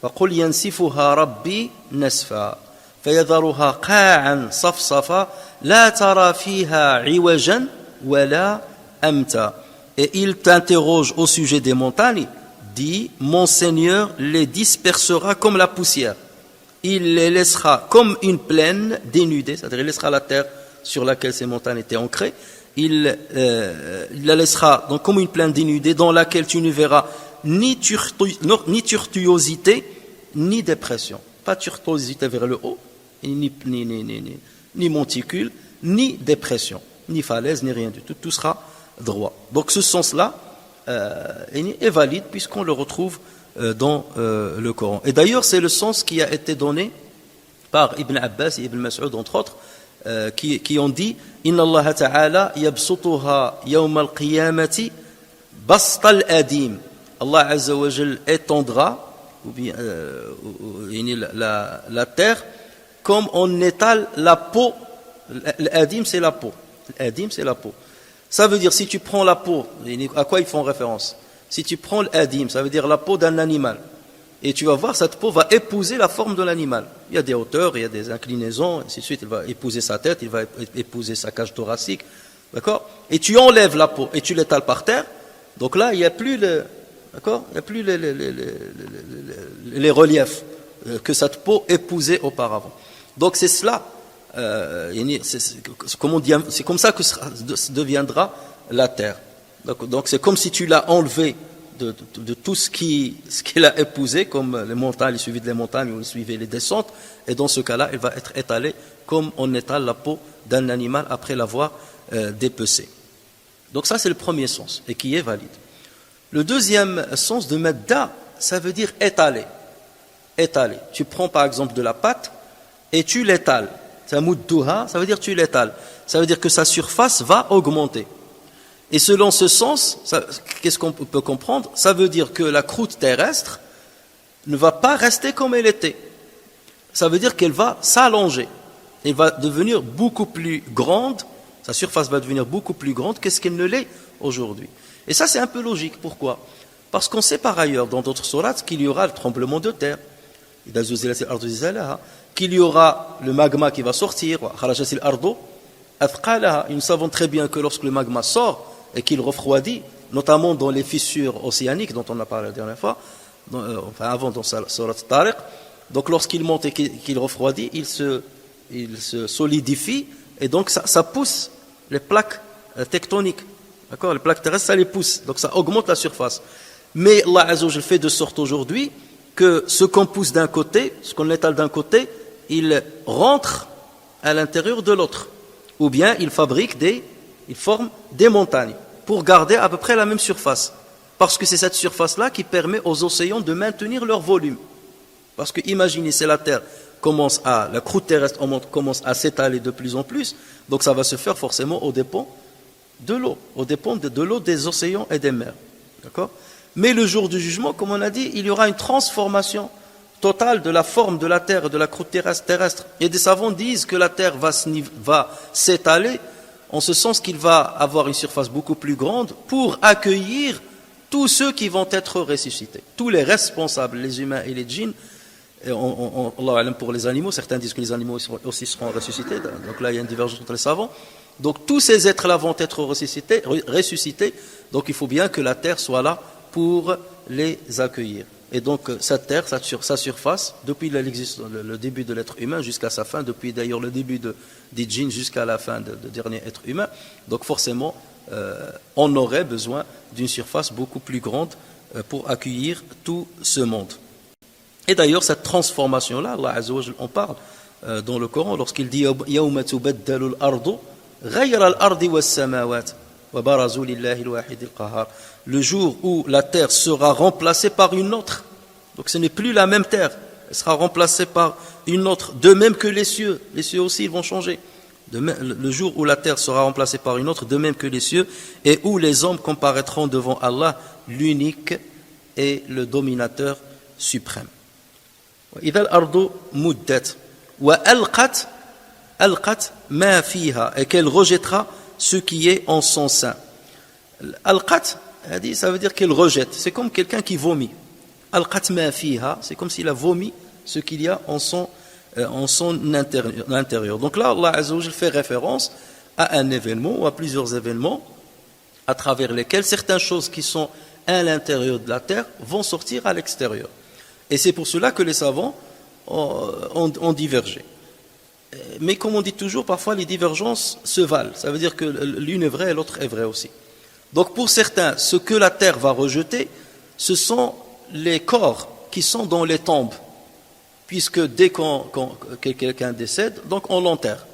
Speaker 2: فَقُلْ يَنْسِفُهَا رَبِّي نَسْفًا فَيَذَرُهَا قَاعًا صَفْصَفًا لَا تَرَى فِيهَا عِوَجًا وَلَا أَمْتًا. Et il t'interroge au sujet des montagnes, dit, mon Seigneur les dispersera comme la poussière. Il les laissera comme une plaine dénudée, c'est-à-dire il laissera la terre sur laquelle ces montagnes étaient ancrées, il la laissera donc comme une plaine dénudée dans laquelle tu ne verras ni turtuosité, ni dépression. Pas turtuosité vers le haut, ni monticule, ni dépression, ni falaise, ni rien du tout. Tout sera droit. Donc ce sens-là est valide puisqu'on le retrouve dans le Coran. Et d'ailleurs, c'est le sens qui a été donné par Ibn Abbas et Ibn Mas'ud, entre autres, qui ont dit « Inna Allah ta'ala yabsutuha yawm al-qiyamati bast al-adim » Allah Azza wa Jal étendra ou bien, la terre comme on étale la peau. L'adim c'est la peau. L'adim c'est la peau. Ça veut dire si tu prends la peau, à quoi ils font référence? Si tu prends l'adim, ça veut dire la peau d'un animal. Et tu vas voir, cette peau va épouser la forme de l'animal. Il y a des hauteurs, il y a des inclinaisons, ainsi de suite. Il va épouser sa tête, il va épouser sa cage thoracique. D'accord? Et tu enlèves la peau et tu l'étales par terre. Donc là, il n'y a plus d'accord? Il n'y a plus les reliefs que cette peau épousait auparavant. Donc c'est cela. C'est comme ça que deviendra la terre. Donc c'est comme si tu l'as enlevé de tout ce qu'il a épousé, comme les montagnes, il suivait les montagnes ou il suivait les descentes, et dans ce cas-là, il va être étalé comme on étale la peau d'un animal après l'avoir dépecé. Donc ça c'est le premier sens, et qui est valide. Le deuxième sens de madda, ça veut dire étaler. Étaler. Tu prends par exemple de la pâte et tu l'étales. Ça muddouha, ça veut dire tu l'étales. Ça veut dire que sa surface va augmenter. Et selon ce sens, qu'est-ce qu'on peut comprendre? Ça veut dire que la croûte terrestre ne va pas rester comme elle était. Ça veut dire qu'elle va s'allonger. Elle va devenir beaucoup plus grande. Sa surface va devenir beaucoup plus grande qu'est-ce qu'elle ne l'est aujourd'hui. Et ça, c'est un peu logique. Pourquoi? Parce qu'on sait par ailleurs, dans d'autres sourates, qu'il y aura le tremblement de terre, qu'il y aura le magma qui va sortir, et nous savons très bien que lorsque le magma sort et qu'il refroidit, notamment dans les fissures océaniques dont on a parlé la dernière fois, avant dans la sourate Tariq, donc lorsqu'il monte et qu'il refroidit, il se solidifie, et donc ça pousse les plaques tectoniques. D'accord, les plaques terrestres, ça les pousse, donc ça augmente la surface. Mais Allah Azza wa Jalla fait de sorte aujourd'hui que ce qu'on pousse d'un côté, ce qu'on étale d'un côté, il rentre à l'intérieur de l'autre. Ou bien il forme des montagnes pour garder à peu près la même surface. Parce que c'est cette surface-là qui permet aux océans de maintenir leur volume. Parce que imaginez, c'est la Terre la croûte terrestre commence à s'étaler de plus en plus, donc ça va se faire forcément aux dépens de l'eau, de l'eau des océans et des mers. D'accord? Mais le jour du jugement, comme on a dit, il y aura une transformation totale de la forme de la terre et de la croûte terrestre. Et des savants disent que la terre va s'étaler en ce sens qu'il va avoir une surface beaucoup plus grande pour accueillir tous ceux qui vont être ressuscités. Tous les responsables, les humains et les djinns. Allah pour les animaux, certains disent que les animaux aussi seront ressuscités. Donc là, il y a une divergence entre les savants. Donc tous ces êtres-là vont être ressuscités. Donc il faut bien que la terre soit là pour les accueillir. Et donc cette terre, sa surface, depuis le début de l'être humain jusqu'à sa fin, depuis d'ailleurs le début des djinns jusqu'à la fin de dernier être humain, donc forcément on aurait besoin d'une surface beaucoup plus grande pour accueillir tout ce monde. Et d'ailleurs cette transformation-là, Allah Azza wa Jalla en parle dans le Coran lorsqu'il dit « Yawma tubaddalu al-ardu ghayra al-ardi was-samawat wa barazu lillahi al-wahid al-qahhar » Le jour où la terre sera remplacée par une autre. Donc ce n'est plus la même terre, elle sera remplacée par une autre. De même que les cieux aussi ils vont changer. Le jour où la terre sera remplacée par une autre, de même que les cieux, et où les hommes comparaîtront devant Allah, l'unique et le dominateur suprême. إذا الأرض مدت وألقت ألقت ما فيها, et qu'elle rejettera ce qui est en son sein. Alqat, ça veut dire qu'elle rejette. C'est comme quelqu'un qui vomit. Alqat ma fiha, c'est comme s'il a vomi ce qu'il y a en son intérieur. Donc là, Allah Azza wa Jal fait référence à un événement ou à plusieurs événements à travers lesquels certaines choses qui sont à l'intérieur de la terre vont sortir à l'extérieur. Et c'est pour cela que les savants ont divergé. Mais comme on dit toujours, parfois les divergences se valent. Ça veut dire que l'une est vraie et l'autre est vraie aussi. Donc pour certains, ce que la terre va rejeter, ce sont les corps qui sont dans les tombes. Puisque dès que quelqu'un décède, donc on l'enterre.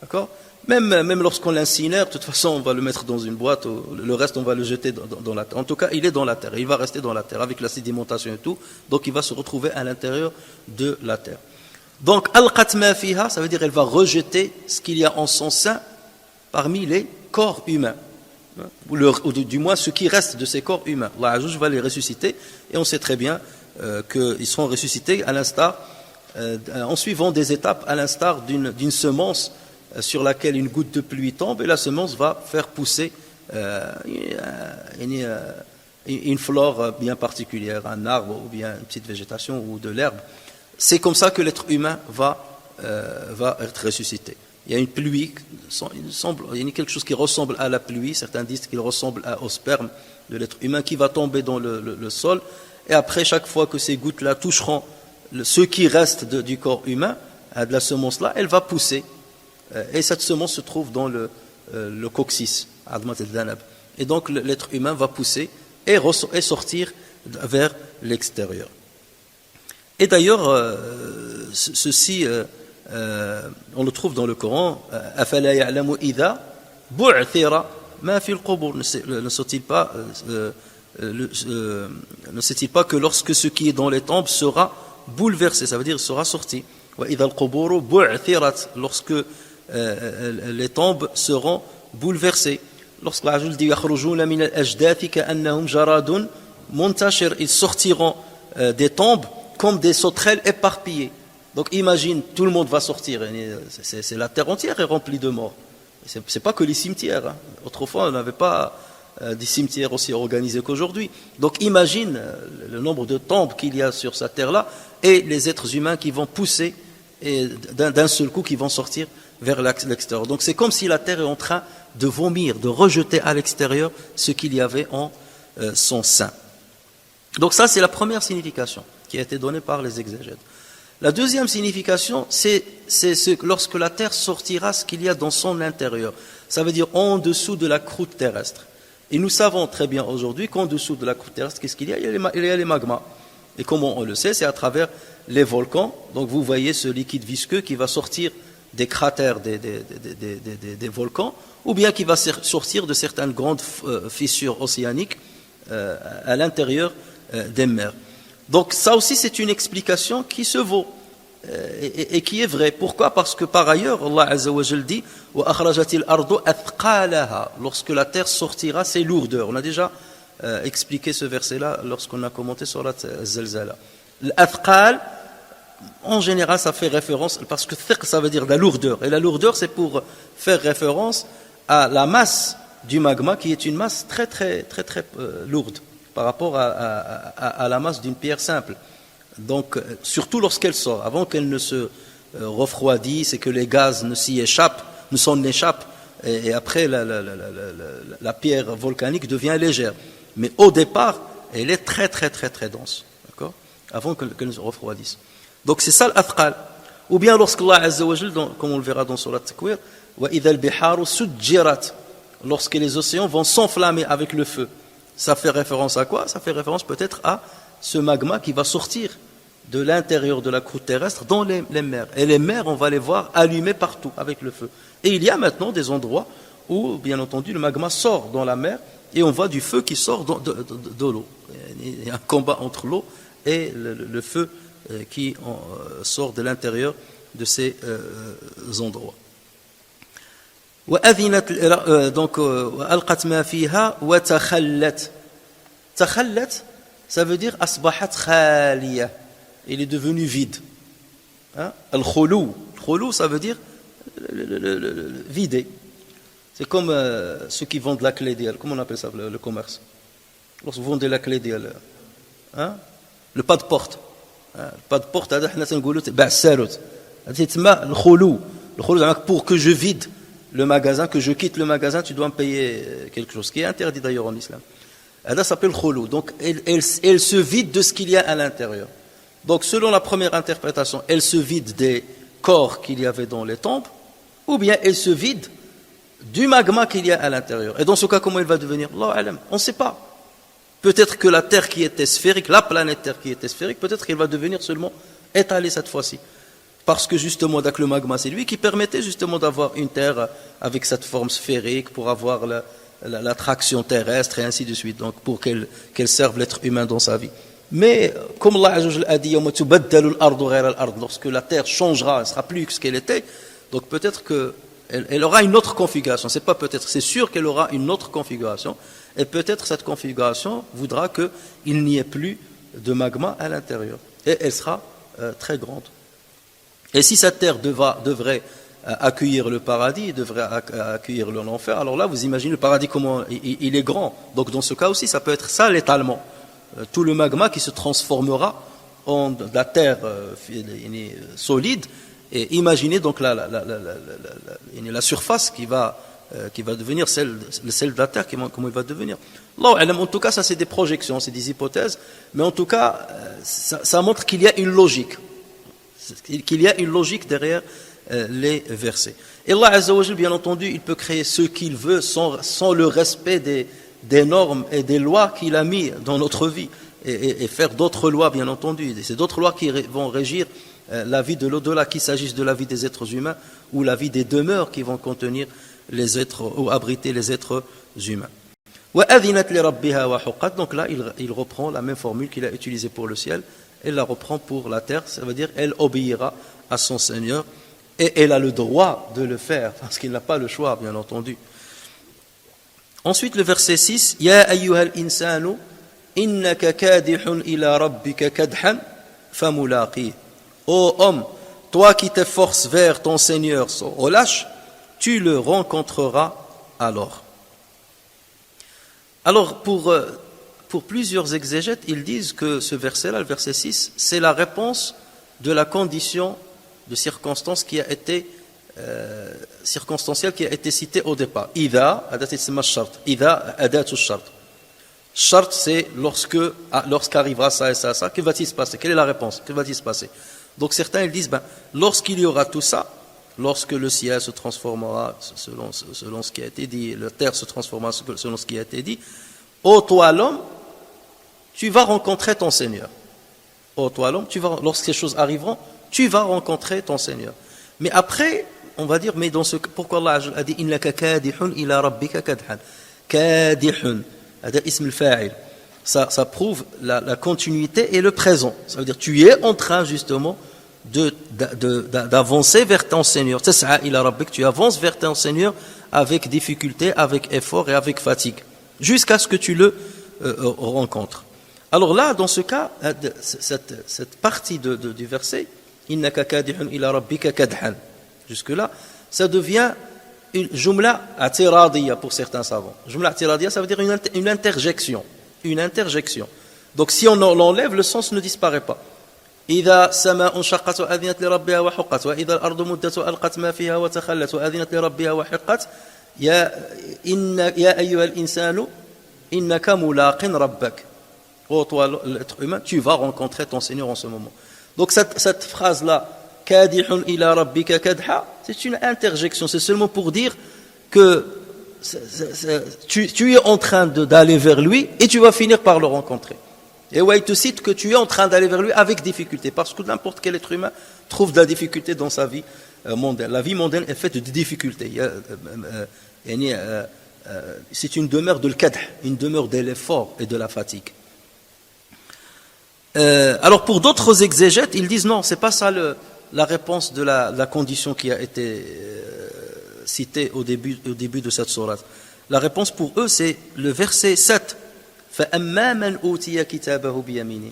Speaker 2: D'accord ? Même lorsqu'on l'incinère, de toute façon on va le mettre dans une boîte, le reste on va le jeter dans la terre. En tout cas, il est dans la terre, il va rester dans la terre avec la sédimentation et tout. Donc il va se retrouver à l'intérieur de la terre. Donc, al-qat ma fiha, ça veut dire elle va rejeter ce qu'il y a en son sein parmi les corps humains. Ou du moins ce qui reste de ces corps humains. Allah Azza wa Jalla va les ressusciter et on sait très bien qu'ils seront ressuscités à l'instar, en suivant des étapes à l'instar d'une semence sur laquelle une goutte de pluie tombe et la semence va faire pousser une flore bien particulière, un arbre ou bien une petite végétation ou de l'herbe. C'est comme ça que l'être humain va être ressuscité. Il y a une pluie, il y a quelque chose qui ressemble à la pluie, certains disent qu'il ressemble au sperme de l'être humain qui va tomber dans le sol, et après chaque fois que ces gouttes-là toucheront ce qui reste du corps humain, de la semence-là, elle va pousser, et cette semence se trouve dans le coccyx, et donc l'être humain va pousser et sortir vers l'extérieur. Et d'ailleurs, ceci, on le trouve dans le Coran. أَفَلَا يَعْلَمُ إِذَا بُعْثِرَ مَا فِي الْقُبُورِ. Ne sait-il pas que lorsque ce qui est dans les tombes sera bouleversé, ça veut dire sera sorti. وَإِذَا الْقُبُورُ بُعْثِرَتْ. Lorsque les tombes seront bouleversées. Lorsque la Jul dit يَخْرُجُونَ مِنَ الْأَجْدَاثِ كَأَنَّهُمْ جَرَادٌ مُنْتَشِرٌ. Ils sortiront des tombes comme des sauterelles éparpillées. Donc imagine, tout le monde va sortir. C'est la terre entière est remplie de morts. C'est pas que les cimetières. Hein. Autrefois, on n'avait pas des cimetières aussi organisés qu'aujourd'hui. Donc imagine le nombre de tombes qu'il y a sur cette terre-là et les êtres humains qui vont pousser et d'un seul coup qui vont sortir vers l'extérieur. Donc c'est comme si la terre est en train de vomir, de rejeter à l'extérieur ce qu'il y avait en son sein. Donc ça, c'est la première signification qui a été donnée par les exégètes. La deuxième signification, c'est lorsque la terre sortira ce qu'il y a dans son intérieur. Ça veut dire en dessous de la croûte terrestre. Et nous savons très bien aujourd'hui qu'en dessous de la croûte terrestre, qu'est-ce qu'il y a ? Il y a les magmas. Et comment on le sait ? C'est à travers les volcans. Donc vous voyez ce liquide visqueux qui va sortir des cratères des volcans, ou bien qui va sortir de certaines grandes fissures océaniques à l'intérieur des mers. Donc ça aussi c'est une explication qui se vaut et qui est vraie. Pourquoi ? Parce que par ailleurs Allah Azza wa Jal dit وَأَخْرَجَتِ الْأَرْضُ أَثْقَالَهَا. Lorsque la terre sortira ses lourdeurs. On a déjà expliqué ce verset-là lorsqu'on a commenté sur la Zalzala. L'Athqal, en général ça fait référence, parce que thiq ça veut dire la lourdeur, et la lourdeur c'est pour faire référence à la masse du magma qui est une masse très lourde par rapport à la masse d'une pierre simple. Donc, surtout lorsqu'elle sort, avant qu'elle ne se refroidisse et que les gaz ne s'en échappent, et après la pierre volcanique devient légère. Mais au départ, elle est très dense, d'accord ? Avant qu'elle ne se refroidisse. Donc c'est ça l'Athqal. Ou bien lorsqu'Allah Azza wa Jal, comme on le verra dans Surat Takwir, وَإِذَا الْبِحَارُ سُجِّرَتْ. Lorsque les océans vont s'enflammer avec le feu. Ça fait référence à quoi ? Ça fait référence peut-être à ce magma qui va sortir de l'intérieur de la croûte terrestre dans les mers. Et les mers, on va les voir allumées partout avec le feu. Et il y a maintenant des endroits où, bien entendu, le magma sort dans la mer et on voit du feu qui sort de l'eau. Il y a un combat entre l'eau et le feu qui sort de l'intérieur de ces endroits. Donc, ألقت ما فيها وتخلت. تخلت, ça veut dire أصبحت خالية. Il est devenu vide. Hein? Al-khulou. Khulou, ça veut dire vider. C'est comme ceux qui vendent la clé d'IL. Comment on appelle ça, le commerce? Lorsque vous vendez la clé d'IL, hein? Le pas de porte. Hein? Le pas de porte, pour que je vide le magasin, que je quitte le magasin, tu dois me payer quelque chose, qui est interdit d'ailleurs en islam. Ça s'appelle khulou. Donc elle se vide de ce qu'il y a à l'intérieur. Donc selon la première interprétation, elle se vide des corps qu'il y avait dans les tombes, ou bien elle se vide du magma qu'il y a à l'intérieur. Et dans ce cas, comment il va devenir? Allah alam, on ne sait pas. Peut-être que la Terre qui était sphérique, la planète Terre qui était sphérique, peut-être qu'elle va devenir seulement étalée cette fois-ci. Parce que justement, le magma, c'est lui qui permettait justement d'avoir une Terre avec cette forme sphérique pour avoir l'attraction terrestre et ainsi de suite, donc pour qu'elle serve l'être humain dans sa vie. Mais comme Allah a dit, lorsque la Terre changera, elle ne sera plus ce qu'elle était, donc peut-être qu'elle aura une autre configuration. C'est pas peut-être, c'est sûr qu'elle aura une autre configuration. Et peut-être cette configuration voudra qu'il n'y ait plus de magma à l'intérieur. Et elle sera très grande. Et si cette terre devrait accueillir le paradis, devrait accueillir l'enfer, alors là, vous imaginez le paradis comment il est grand. Donc dans ce cas aussi, ça peut être ça l'étalement. Tout le magma qui se transformera en la terre solide. Et imaginez donc la surface qui va devenir celle de la terre, comment il va devenir. En tout cas, ça c'est des projections, c'est des hypothèses, mais en tout cas, ça montre qu'il y a une logique. Qu'il y a une logique derrière les versets. Et Allah Azza wa Jal, bien entendu, il peut créer ce qu'il veut sans le respect des normes et des lois qu'il a mis dans notre vie et faire d'autres lois, bien entendu. C'est d'autres lois qui vont régir la vie de l'au-delà, qu'il s'agisse de la vie des êtres humains ou la vie des demeures qui vont contenir les êtres ou abriter les êtres humains. Donc là, il reprend la même formule qu'il a utilisée pour le ciel. Elle la reprend pour la terre, ça veut dire elle obéira à son Seigneur et elle a le droit de le faire parce qu'il n'a pas le choix, bien entendu. Ensuite, le verset 6, Ya ayyuhal insanu innaka kadihun ila rabbika kadhan famulaqih. Ô homme, toi qui t'efforces vers ton Seigneur sans relâche, tu le rencontreras alors. Alors, pour plusieurs exégètes, ils disent que ce verset-là, le verset 6, c'est la réponse de la condition de circonstance qui a été circonstancielle qui a été citée au départ. Idha, Idha adatu shart. Shart, c'est lorsqu'arrivera ça et ça, ça, que va-t-il se passer? Quelle est la réponse? Que va-t-il se passer? Donc certains ils disent, lorsqu'il y aura tout ça, lorsque le ciel se transformera selon ce qui a été dit, la terre se transformera selon ce qui a été dit, ô toi l'homme, tu vas rencontrer ton Seigneur. Ô toi l'homme, lorsque ces choses arriveront, tu vas rencontrer ton Seigneur. Mais après, on va dire, mais pourquoi Allah a dit innaka kadihun ila rabbika kadhan. Kadihun, c'est ism al-fa'il. Ça prouve la continuité et le présent. Ça veut dire tu es en train justement d'avancer vers ton Seigneur. Tas'a ila rabbik, tu avances vers ton Seigneur avec difficulté, avec effort et avec fatigue, jusqu'à ce que tu le rencontres. Alors là, dans ce cas, cette partie du verset, innaka kadihun ila rabbika kadhan, jusque-là, ça devient une jumla atiradiyya pour certains savants. Jumla atiradiyya, ça veut dire une interjection. Une interjection. Donc si on l'enlève, le sens ne disparaît pas. إذا سماء انشقت وأذنت لربها وحقت وإذا الأرض مدت وألقت ما فيها وتخلت وأذنت لربها وحقت يا أيها الإنسان إنك ملاق ربك. Oh toi l'être humain, tu vas rencontrer ton Seigneur en ce moment. Donc cette phrase-là, kadihun ila rabbika kadha, c'est une interjection, c'est seulement pour dire que tu es en train d'aller vers lui et tu vas finir par le rencontrer. Et ouais, il te cite que tu es en train d'aller vers lui avec difficulté, parce que n'importe quel être humain trouve de la difficulté dans sa vie mondaine. La vie mondaine est faite de difficultés. C'est une demeure de l'kadh, une demeure de l'effort et de la fatigue. Alors pour d'autres exégètes, ils disent non, c'est pas ça la réponse de la condition qui a été citée au début de cette sourate. La réponse pour eux, c'est le verset 7. فَأَمَّا مَنْ أُوتِيَ كِتَابَهُ بِيَمِينِهِ.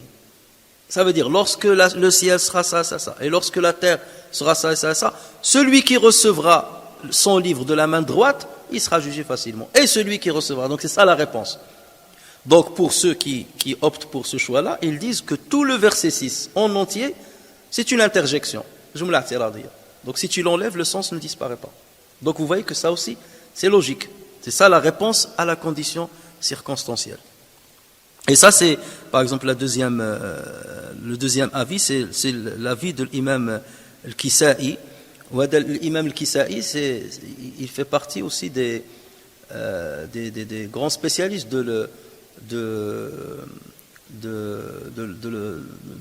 Speaker 2: Ça veut dire, lorsque le ciel sera ça, ça, ça, et lorsque la terre sera ça, ça, ça, celui qui recevra son livre de la main droite, il sera jugé facilement. Et celui qui recevra, donc c'est ça la réponse. Donc pour ceux qui optent pour ce choix-là, ils disent que tout le verset 6 en entier, c'est une interjection. Donc si tu l'enlèves, le sens ne disparaît pas. Donc vous voyez que ça aussi, c'est logique. C'est ça la réponse à la condition circonstancielle. Et ça, c'est, par exemple, le deuxième avis, c'est l'avis de l'imam al-Kisa'i. L'imam al-Kisa'i, il fait partie aussi des grands spécialistes de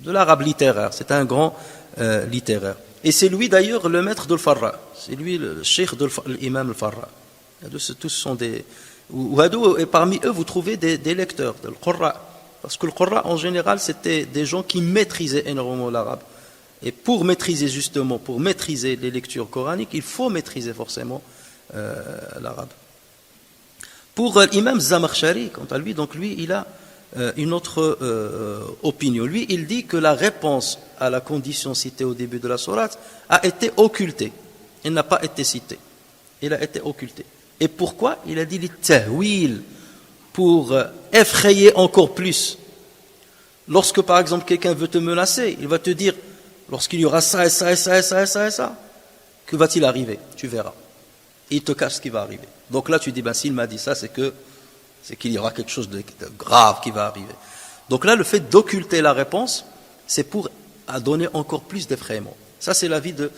Speaker 2: l'arabe littéraire. C'est un grand littéraire. Et c'est lui d'ailleurs le maître de l'Farra. C'est lui le cheikh de l'imam al-Farra. Tous sont des... Et parmi eux, vous trouvez des lecteurs, le Qurra. Parce que le Qurra, en général, c'était des gens qui maîtrisaient énormément l'arabe. Et pour maîtriser les lectures coraniques, il faut maîtriser forcément l'arabe. Pour l'imam Zamakhshari, quant à lui, donc lui, il a une autre opinion. Lui, il dit que la réponse à la condition citée au début de la sourate a été occultée. Elle n'a pas été citée. Elle a été occultée. Et pourquoi? Il a dit les tahwil, pour effrayer encore plus. Lorsque par exemple quelqu'un veut te menacer, il va te dire, lorsqu'il y aura ça et ça et ça et ça et ça et ça, que va-t-il arriver? Tu verras. Et il te cache ce qui va arriver. Donc là tu dis, s'il m'a dit ça, c'est qu'il y aura quelque chose de grave qui va arriver. Donc là le fait d'occulter la réponse, c'est pour donner encore plus d'effrayement. Ça c'est l'avis de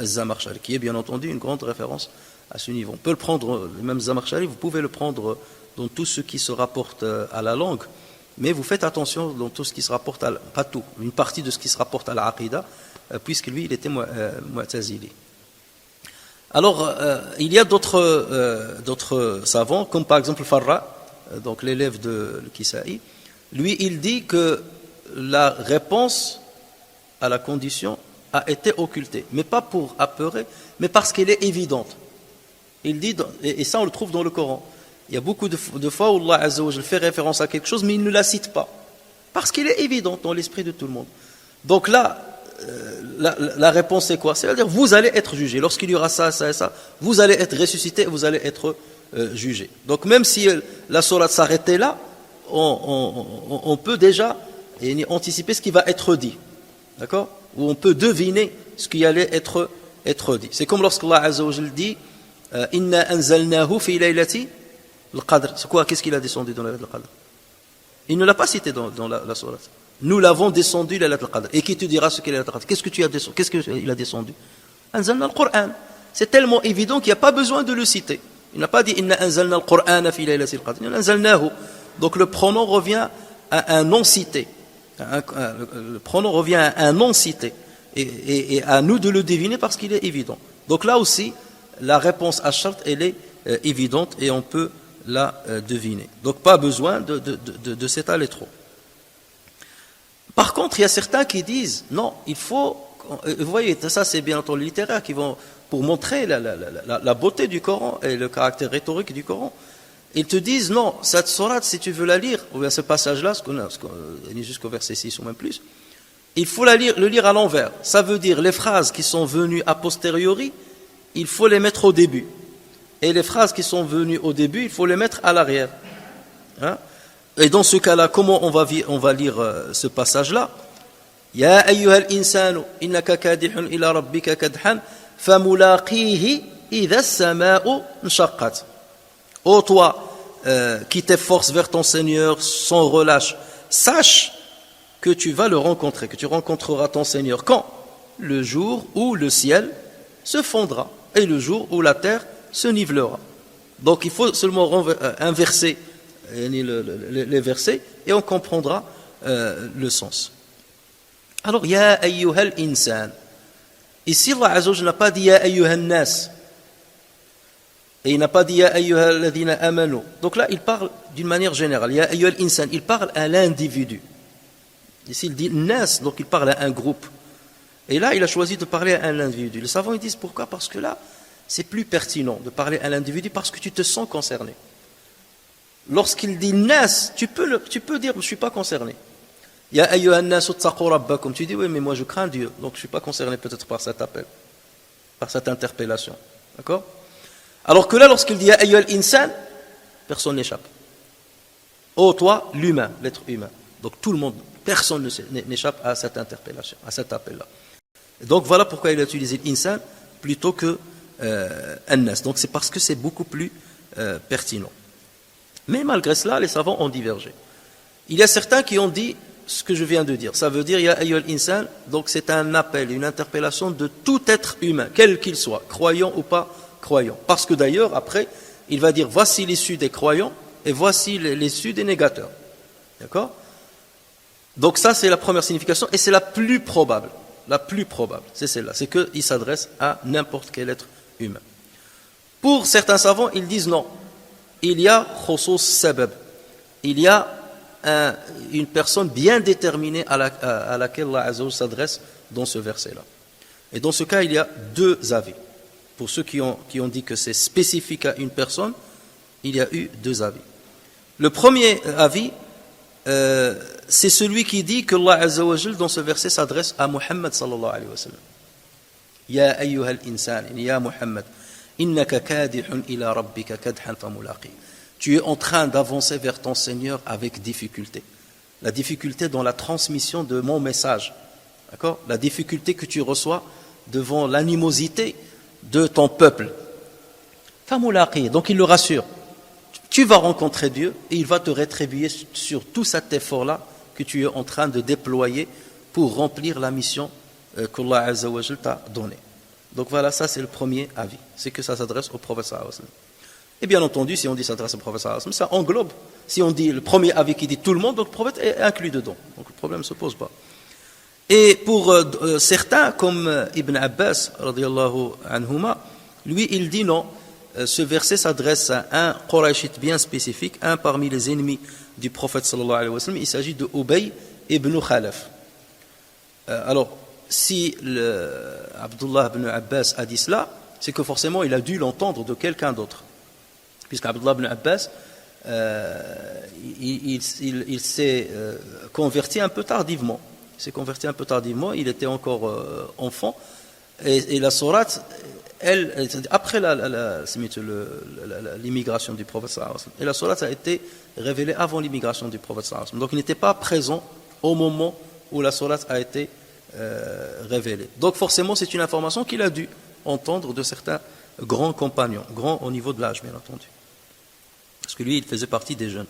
Speaker 2: Zamakhshari, qui est bien entendu une grande référence à ce niveau. On peut le prendre, le même Zamakhshari, vous pouvez le prendre dans tout ce qui se rapporte à la langue, mais vous faites attention dans tout ce qui se rapporte à, pas tout, une partie de ce qui se rapporte à l'aqida, puisque lui, il était mu'tazili. Alors, il y a d'autres savants, comme par exemple Farra, donc l'élève de Kisa'i, lui, il dit que la réponse à la condition a été occultée, mais pas pour apeurer, mais parce qu'elle est évidente. Il dit, et ça on le trouve dans le Coran, il y a beaucoup de fois où Allah Azza wa Jal fait référence à quelque chose, mais il ne la cite pas, parce qu'il est évident dans l'esprit de tout le monde. Donc là, la réponse c'est quoi? C'est-à-dire, vous allez être jugé. Lorsqu'il y aura ça, ça et ça, vous allez être ressuscité, vous allez être jugé. Donc même si la sourate s'arrêtait là, on peut déjà anticiper ce qui va être dit. D'accord? Ou on peut deviner ce qui allait être dit. C'est comme lorsqu'Allah Azza wa Jal dit Inna anzalnahu fi laylati al-qadr. C'est quoi? Qu'est-ce qu'il a descendu dans la laylat al-qadr? Il ne l'a pas cité dans la sourate. Nous l'avons descendu la laylat al-qadr. Et qui te dira ce qu'est la laylat al-qadr? Qu'est-ce qu'il a descendu? Anzalna al-Qur'an. C'est tellement évident qu'il n'y a pas besoin de le citer. Il n'a pas dit Inna anzalna al-Qur'an fi laylati al-qadr. Il a anzalnahu. Donc le pronom revient à un non cité. Le pronom revient à un non cité. Et à nous de le deviner parce qu'il est évident. Donc là aussi, la réponse à shart, elle est évidente et on peut la deviner. Donc pas besoin de s'étaler trop. Par contre, il y a certains qui disent, non, il faut... Vous voyez, ça c'est bien entendu littéraire, qui vont, pour montrer la beauté du Coran et le caractère rhétorique du Coran, ils te disent, non, cette sourate, si tu veux la lire, ou bien ce passage-là, jusqu'au verset 6 ou même plus, il faut le lire à l'envers. Ça veut dire les phrases qui sont venues a posteriori, il faut les mettre au début. Et les phrases qui sont venues au début, il faut les mettre à l'arrière. Hein? Et dans ce cas-là, comment on va lire ce passage-là? Ya ayyuhal insanu innaka kadihun ila rabbika kadhan famulaqihi idha as-sama'u inshaqqat. Ô toi qui t'efforces vers ton Seigneur sans relâche, sache que tu vas le rencontrer, que tu rencontreras ton Seigneur quand? Le jour où le ciel se fondra et le jour où la terre se nivelera. Donc il faut seulement inverser les versets et on comprendra le sens. Alors, Ya ayyuhal insan. Ici, Allah Azza wa Jalla n'a pas dit Ya ayyuhal nas. Et il n'a pas dit Ya ayyuhal ladhina amanu. Donc là, il parle d'une manière générale. Ya ayyuhal insan. Il parle à l'individu. Ici, il dit nas, donc il parle à un groupe. Et là, il a choisi de parler à un individu. Les savants ils disent pourquoi? Parce que là, c'est plus pertinent de parler à l'individu parce que tu te sens concerné. Lorsqu'il dit nas, tu peux dire je ne suis pas concerné. Ya ayyuhan nasu ttaqu rabbakum. Tu dis, oui, mais moi je crains Dieu, donc je ne suis pas concerné peut-être par cet appel, par cette interpellation. D'accord? Alors que là, lorsqu'il dit Ya ayyuhal insan, personne n'échappe. Oh, toi, l'humain, l'être humain. Donc tout le monde, personne n'échappe à cette interpellation, à cet appel-là. Donc voilà pourquoi il a utilisé l'insan plutôt que an-nas. Donc c'est parce que c'est beaucoup plus pertinent. Mais malgré cela, les savants ont divergé. Il y a certains qui ont dit ce que je viens de dire. Ça veut dire Ya ayyuhal insan, donc c'est un appel, une interpellation de tout être humain, quel qu'il soit, croyant ou pas croyant. Parce que d'ailleurs, après, il va dire voici l'issue des croyants et voici l'issue des négateurs. D'accord? Donc ça, c'est la première signification et c'est la plus probable. La plus probable, c'est celle-là. C'est qu'il s'adresse à n'importe quel être humain. Pour certains savants, ils disent non. Il y a khusus sabab. Il y a une personne bien déterminée à laquelle Allah Azza wa Jalla s'adresse dans ce verset-là. Et dans ce cas, il y a deux avis. Pour ceux qui ont dit que c'est spécifique à une personne, il y a eu deux avis. Le premier avis, c'est celui qui dit que Allah Azza wa Jalla dans ce verset s'adresse à Muhammad sallallahu alayhi wa sallam. Ya ayyuhal insan, ya Muhammad, innaka kadihun ila rabbika kadhan famulaqi. Tu es en train d'avancer vers ton Seigneur avec difficulté. La difficulté dans la transmission de mon message. D'accord? La difficulté que tu reçois devant l'animosité de ton peuple. Famulaqi, donc il le rassure. Tu vas rencontrer Dieu et il va te rétribuer sur tout cet effort-là que tu es en train de déployer pour remplir la mission qu'Allah Azza wa Jalla t'a donnée. Donc voilà, ça c'est le premier avis. C'est que ça s'adresse au prophète sallallahu alayhi wa sallam. Et bien entendu, si on dit s'adresse au prophète sallallahu alayhi wa sallam, ça englobe. Si on dit le premier avis qui dit tout le monde, donc le prophète est inclus dedans. Donc le problème ne se pose pas. Et pour certains, comme Ibn Abbas, radiyallahu anhuma, lui il dit non. Ce verset s'adresse à un Qurayshite bien spécifique, un parmi les ennemis du prophète sallallahu alayhi wa sallam. Il s'agit de Ubay ibn Khalaf. Alors, si Abdullah ibn Abbas a dit cela, c'est que forcément il a dû l'entendre de quelqu'un d'autre. Puisqu'Abdullah ibn Abbas, il s'est converti un peu tardivement. Il était encore enfant. Et la sourate, après l'immigration du prophète sallallahu alayhi wa sallam, et la sourate a été révélée avant l'immigration du prophète sallallahu alayhi wa sallam. Donc il n'était pas présent au moment où la sourate a été révélée. Donc forcément c'est une information qu'il a dû entendre de certains grands compagnons, grands au niveau de l'âge bien entendu. Parce que lui il faisait partie des jeunes.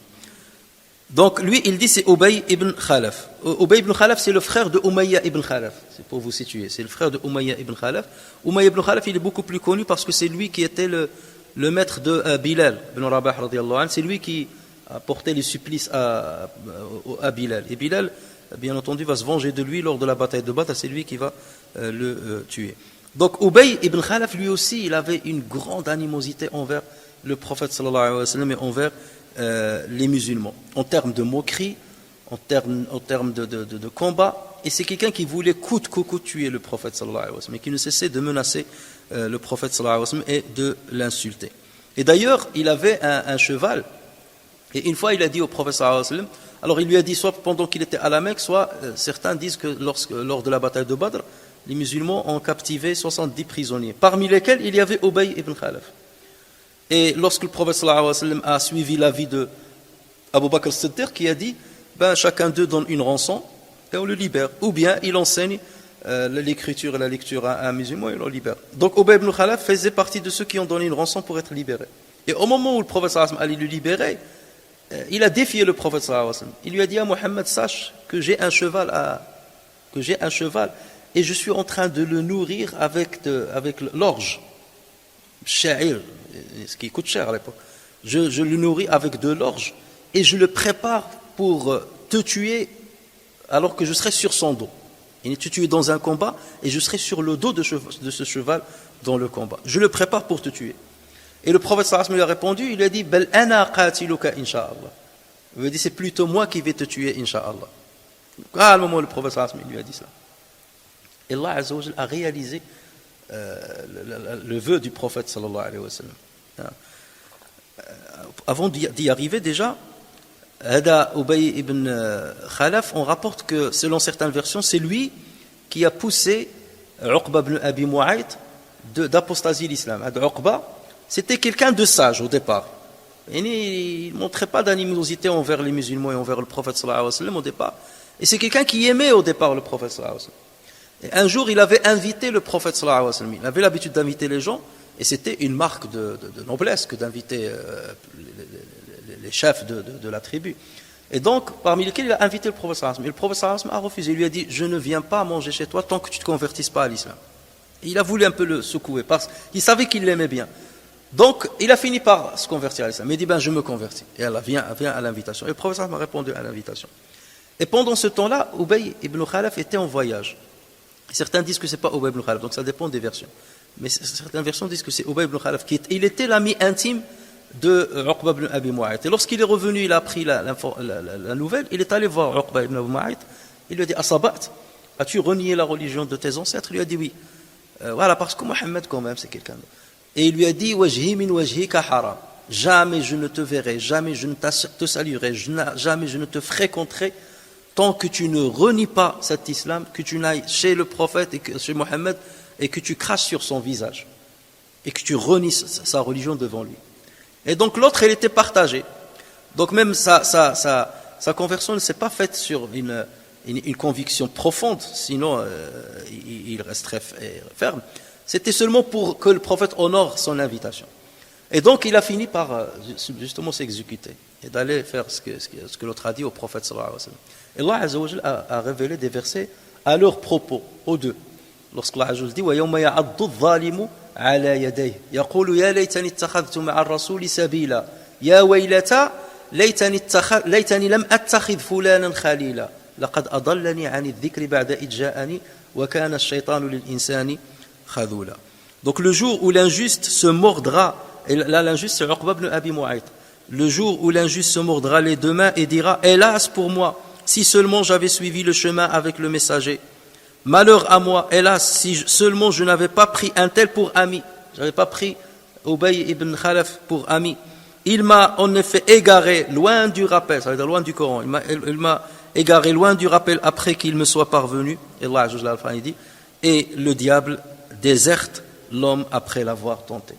Speaker 2: Donc lui il dit c'est Ubay ibn Khalaf. Ubay ibn Khalaf c'est le frère de Umayya ibn Khalaf. C'est pour vous situer, c'est le frère de Umayya ibn Khalaf. Umayya ibn Khalaf il est beaucoup plus connu parce que c'est lui qui était le maître de Bilal ibn Rabah radiyallahu anhu. C'est lui qui a porté les supplices à Bilal. Et Bilal bien entendu va se venger de lui lors de la bataille de Badr, c'est lui qui va le tuer. Donc Ubay ibn Khalaf lui aussi il avait une grande animosité envers le prophète sallallahu alayhi wa sallam et envers les musulmans, en termes de moquerie, en termes de combat, et c'est quelqu'un qui voulait coûte que coûte tuer le prophète sallallahu alayhi wa sallam, et qui ne cessait de menacer le prophète sallallahu alayhi wa sallam et de l'insulter. Et d'ailleurs, il avait un cheval, et une fois il a dit au prophète sallallahu alayhi wa sallam, alors il lui a dit soit pendant qu'il était à la Mecque, soit certains disent que lors de la bataille de Badr, les musulmans ont captivé 70 prisonniers, parmi lesquels il y avait Ubay ibn Khalaf. Et lorsque le prophète sallallahu alayhi wa sallam a suivi l'avis de Abu Bakr as-Siddiq qui a dit chacun d'eux donne une rançon et on le libère, ou bien il enseigne l'écriture et la lecture à un musulman et on le libère. Donc Ubay ibn Khalaf faisait partie de ceux qui ont donné une rançon pour être libéré. Et au moment où le prophète sallallahu alayhi wa sallam allait le libérer, il a défié le prophète sallallahu alayhi wa sallam. Il lui a dit à Mohammed, sache que j'ai un cheval et je suis en train de le nourrir avec l'orge, sha'ir, ce qui coûte cher à l'époque. Je le nourris avec de l'orge et je le prépare pour te tuer alors que je serai sur son dos. Il est tué dans un combat et je serai sur le dos de ce cheval dans le combat. Je le prépare pour te tuer. Et le prophète sallallahu alayhi wa sallam lui a répondu, il lui a dit bal ana qatiluka insha'Allah. Il lui a dit c'est plutôt moi qui vais te tuer insha'Allah. À le moment où le prophète sallallahu alayhi wa sallam lui a dit cela. Et Allah Azza wa Jalla a réalisé le vœu du prophète sallallahu alayhi wa sallam. Avant d'y arriver déjà, Hada Ubay ibn Khalaf, on rapporte que, selon certaines versions, c'est lui qui a poussé Uqba ibn Abi Mu'ayt d'apostasier l'islam. Uqba, c'était quelqu'un de sage au départ. Il ne montrait pas d'animosité envers les musulmans et envers le prophète sallallahu alayhi wa sallam au départ. Et c'est quelqu'un qui aimait au départ le prophète sallallahu alayhi wa sallam. Et un jour, il avait invité le prophète sallallahu alayhi wa sallam. Il avait l'habitude d'inviter les gens, et c'était une marque de noblesse que d'inviter les chefs de la tribu. Et donc, parmi lesquels il a invité le prophète sallallahu alayhi wa sallam. Et le prophète sallallahu alayhi wa sallam a refusé. Il lui a dit, je ne viens pas manger chez toi tant que tu ne te convertisses pas à l'islam. Et il a voulu un peu le secouer, parce qu'il savait qu'il l'aimait bien. Donc, il a fini par se convertir à l'islam. Il dit, je me convertis. Et elle vient à l'invitation. Et le prophète sallallahu alayhi wa sallam a répondu à l'invitation. Et pendant ce temps-là, Ubay ibn Khalaf était en voyage. Certains disent que ce n'est pas Ubay ibn Khalaf, donc ça dépend des versions. Mais certaines versions disent que c'est Ubay ibn Khalaf il était l'ami intime de Uqba ibn Abi Mu'ayt. Et lorsqu'il est revenu, il a appris la nouvelle, il est allé voir Uqba ibn Abi Mu'ayt. Il lui a dit, Asabat, as-tu renié la religion de tes ancêtres? Il lui a dit oui. Voilà, parce que Mohammed quand même, c'est quelqu'un d'autre. Et il lui a dit, Wajhi min wajhika haram. Jamais je ne te verrai, jamais je ne te saluerai, jamais je ne te fréquenterai tant que tu ne renies pas cet islam, que tu n'ailles chez le prophète et chez Mohammed et que tu craches sur son visage et que tu renies sa religion devant lui. Et donc l'autre, elle était partagée. Donc même sa conversion ne s'est pas faite sur une conviction profonde, sinon il resterait ferme. C'était seulement pour que le prophète honore son invitation. Et donc il a fini par justement s'exécuter et d'aller faire ce que l'autre a dit au prophète sallallahu alayhi wa sallam. Et Allah Azza wa Jalla a révélé des versets à leur propos, aux deux. Lorsqu'Allah Azza wa Jalla dit وَيَوْمَ يَعَضُّ الظَّالِمُ عَلَى يَدَيْهِ يَقُولُ يَا لَيْتَنِي اتَّخَذْتُ مَعَ الرَّسُولِ سَبِيلًا يَا وَيْلَتَى لَيْتَنِي لَمْ أَتَّخِذْ فُلَانًا خَلِيلًا لَقَدْ أَضَلَّنِي عَنِ الذِّكْرِ بَعْدَ إِذْ جَاءَنِي وَكَانَ الشَّيْطَانُ لِلْإِنسَانِ خَذُولًا. Donc le jour où l'injuste se mordra, et là l'injuste c'est Uqba ibn Abi Mu'ayt, le jour où l'injuste se mordra les deux mains et dira, hélas pour moi, si seulement j'avais suivi le chemin avec le messager. Malheur à moi, hélas, si seulement je n'avais pas pris un tel pour ami. Je n'avais pas pris Ubay ibn Khalaf pour ami. Il m'a en effet égaré loin du rappel, ça veut dire loin du Coran. Il m'a égaré loin du rappel après qu'il me soit parvenu. Et Allah dit, et le diable déserte l'homme après l'avoir tenté.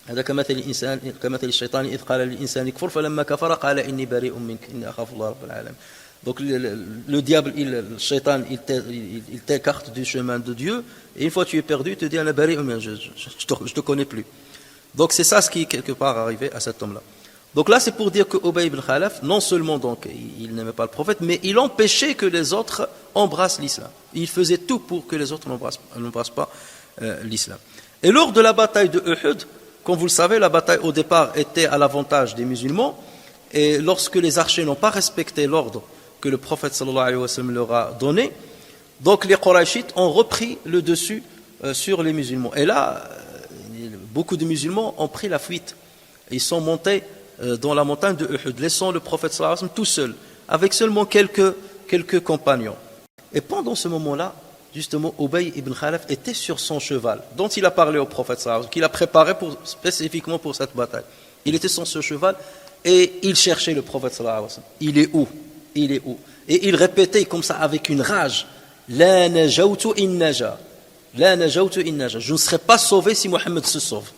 Speaker 2: هذا كمثل الشيطان إذ قال للإنسان كفر فلما كفر قال إني بريء منك إني أخاف الله رب العالمين. Donc le diable, le shaitan, il t'écarte du chemin de Dieu, et une fois tu es perdu, il te dit je te connais plus. Donc c'est ça ce qui est quelque part arrivé à cet homme-là. Donc là c'est pour dire que Ubay ibn Khalaf, non seulement donc il n'aimait pas le prophète, mais il empêchait que les autres embrassent l'islam. Il faisait tout pour que les autres n'embrassent pas l'islam. Et lors de la bataille de Uhud, comme vous le savez, la bataille au départ était à l'avantage des musulmans, et lorsque les archers n'ont pas respecté l'ordre que le prophète sallallahu alayhi wa sallam leur a donné, donc les Qurayshites ont repris le dessus sur les musulmans. Et là, beaucoup de musulmans ont pris la fuite. Ils sont montés dans la montagne de Uhud, laissant le prophète sallallahu alayhi wa sallam tout seul, avec seulement quelques compagnons. Et pendant ce moment-là, justement, Ubay ibn Khalaf était sur son cheval, dont il a parlé au prophète sallallahu alayhi wa sallam, qu'il a préparé spécifiquement pour cette bataille. Il était sur ce cheval et il cherchait le prophète sallallahu alayhi wa sallam. Il est où? Il est où? Et il répétait comme ça avec une rage, La najawtu in naja. La najawtu in naja. Je ne serai pas sauvé si Mohammed se sauve.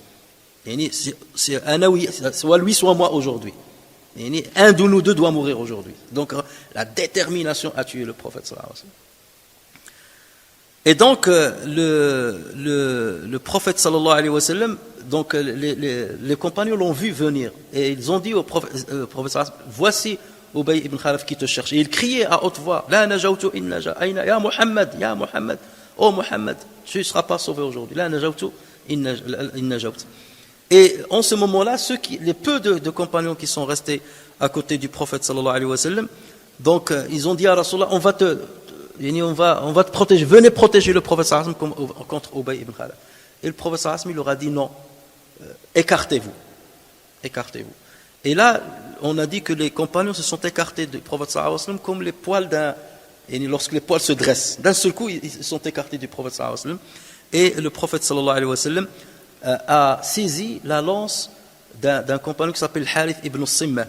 Speaker 2: C'est soit lui, soit moi aujourd'hui. Un de nous deux doit mourir aujourd'hui. Donc la détermination à tuer le prophète sallallahu alayhi wa sallam. Et donc le prophète sallallahu alayhi wa sallam, donc les compagnons l'ont vu venir et ils ont dit au prophète sallallahu alayhi wa sallam, voici Ubay ibn Khalaf qui te cherche. Et il criait à haute voix, La najawtu in naja, aina ya Muhammad, oh Muhammad, tu ne seras pas sauvé aujourd'hui. La najawtu in najawt. Et en ce moment-là, les peu de compagnons qui sont restés à côté du prophète sallallahu alayhi wa sallam, donc ils ont dit à Rasulullah, on va te protéger, venez protéger le prophète sallallahu alayhi wa sallam contre Ubay ibn Khalaf. Et le prophète sallallahu alayhi wa sallam leur a dit non, écartez-vous. Et là, on a dit que les compagnons se sont écartés du prophète sallallahu alayhi wa sallam comme les poils lorsque les poils se dressent. D'un seul coup, ils se sont écartés du prophète sallallahu alayhi wa sallam. Et le prophète sallallahu alayhi wa sallam a saisi la lance d'un compagnon qui s'appelle Harith ibn Simma.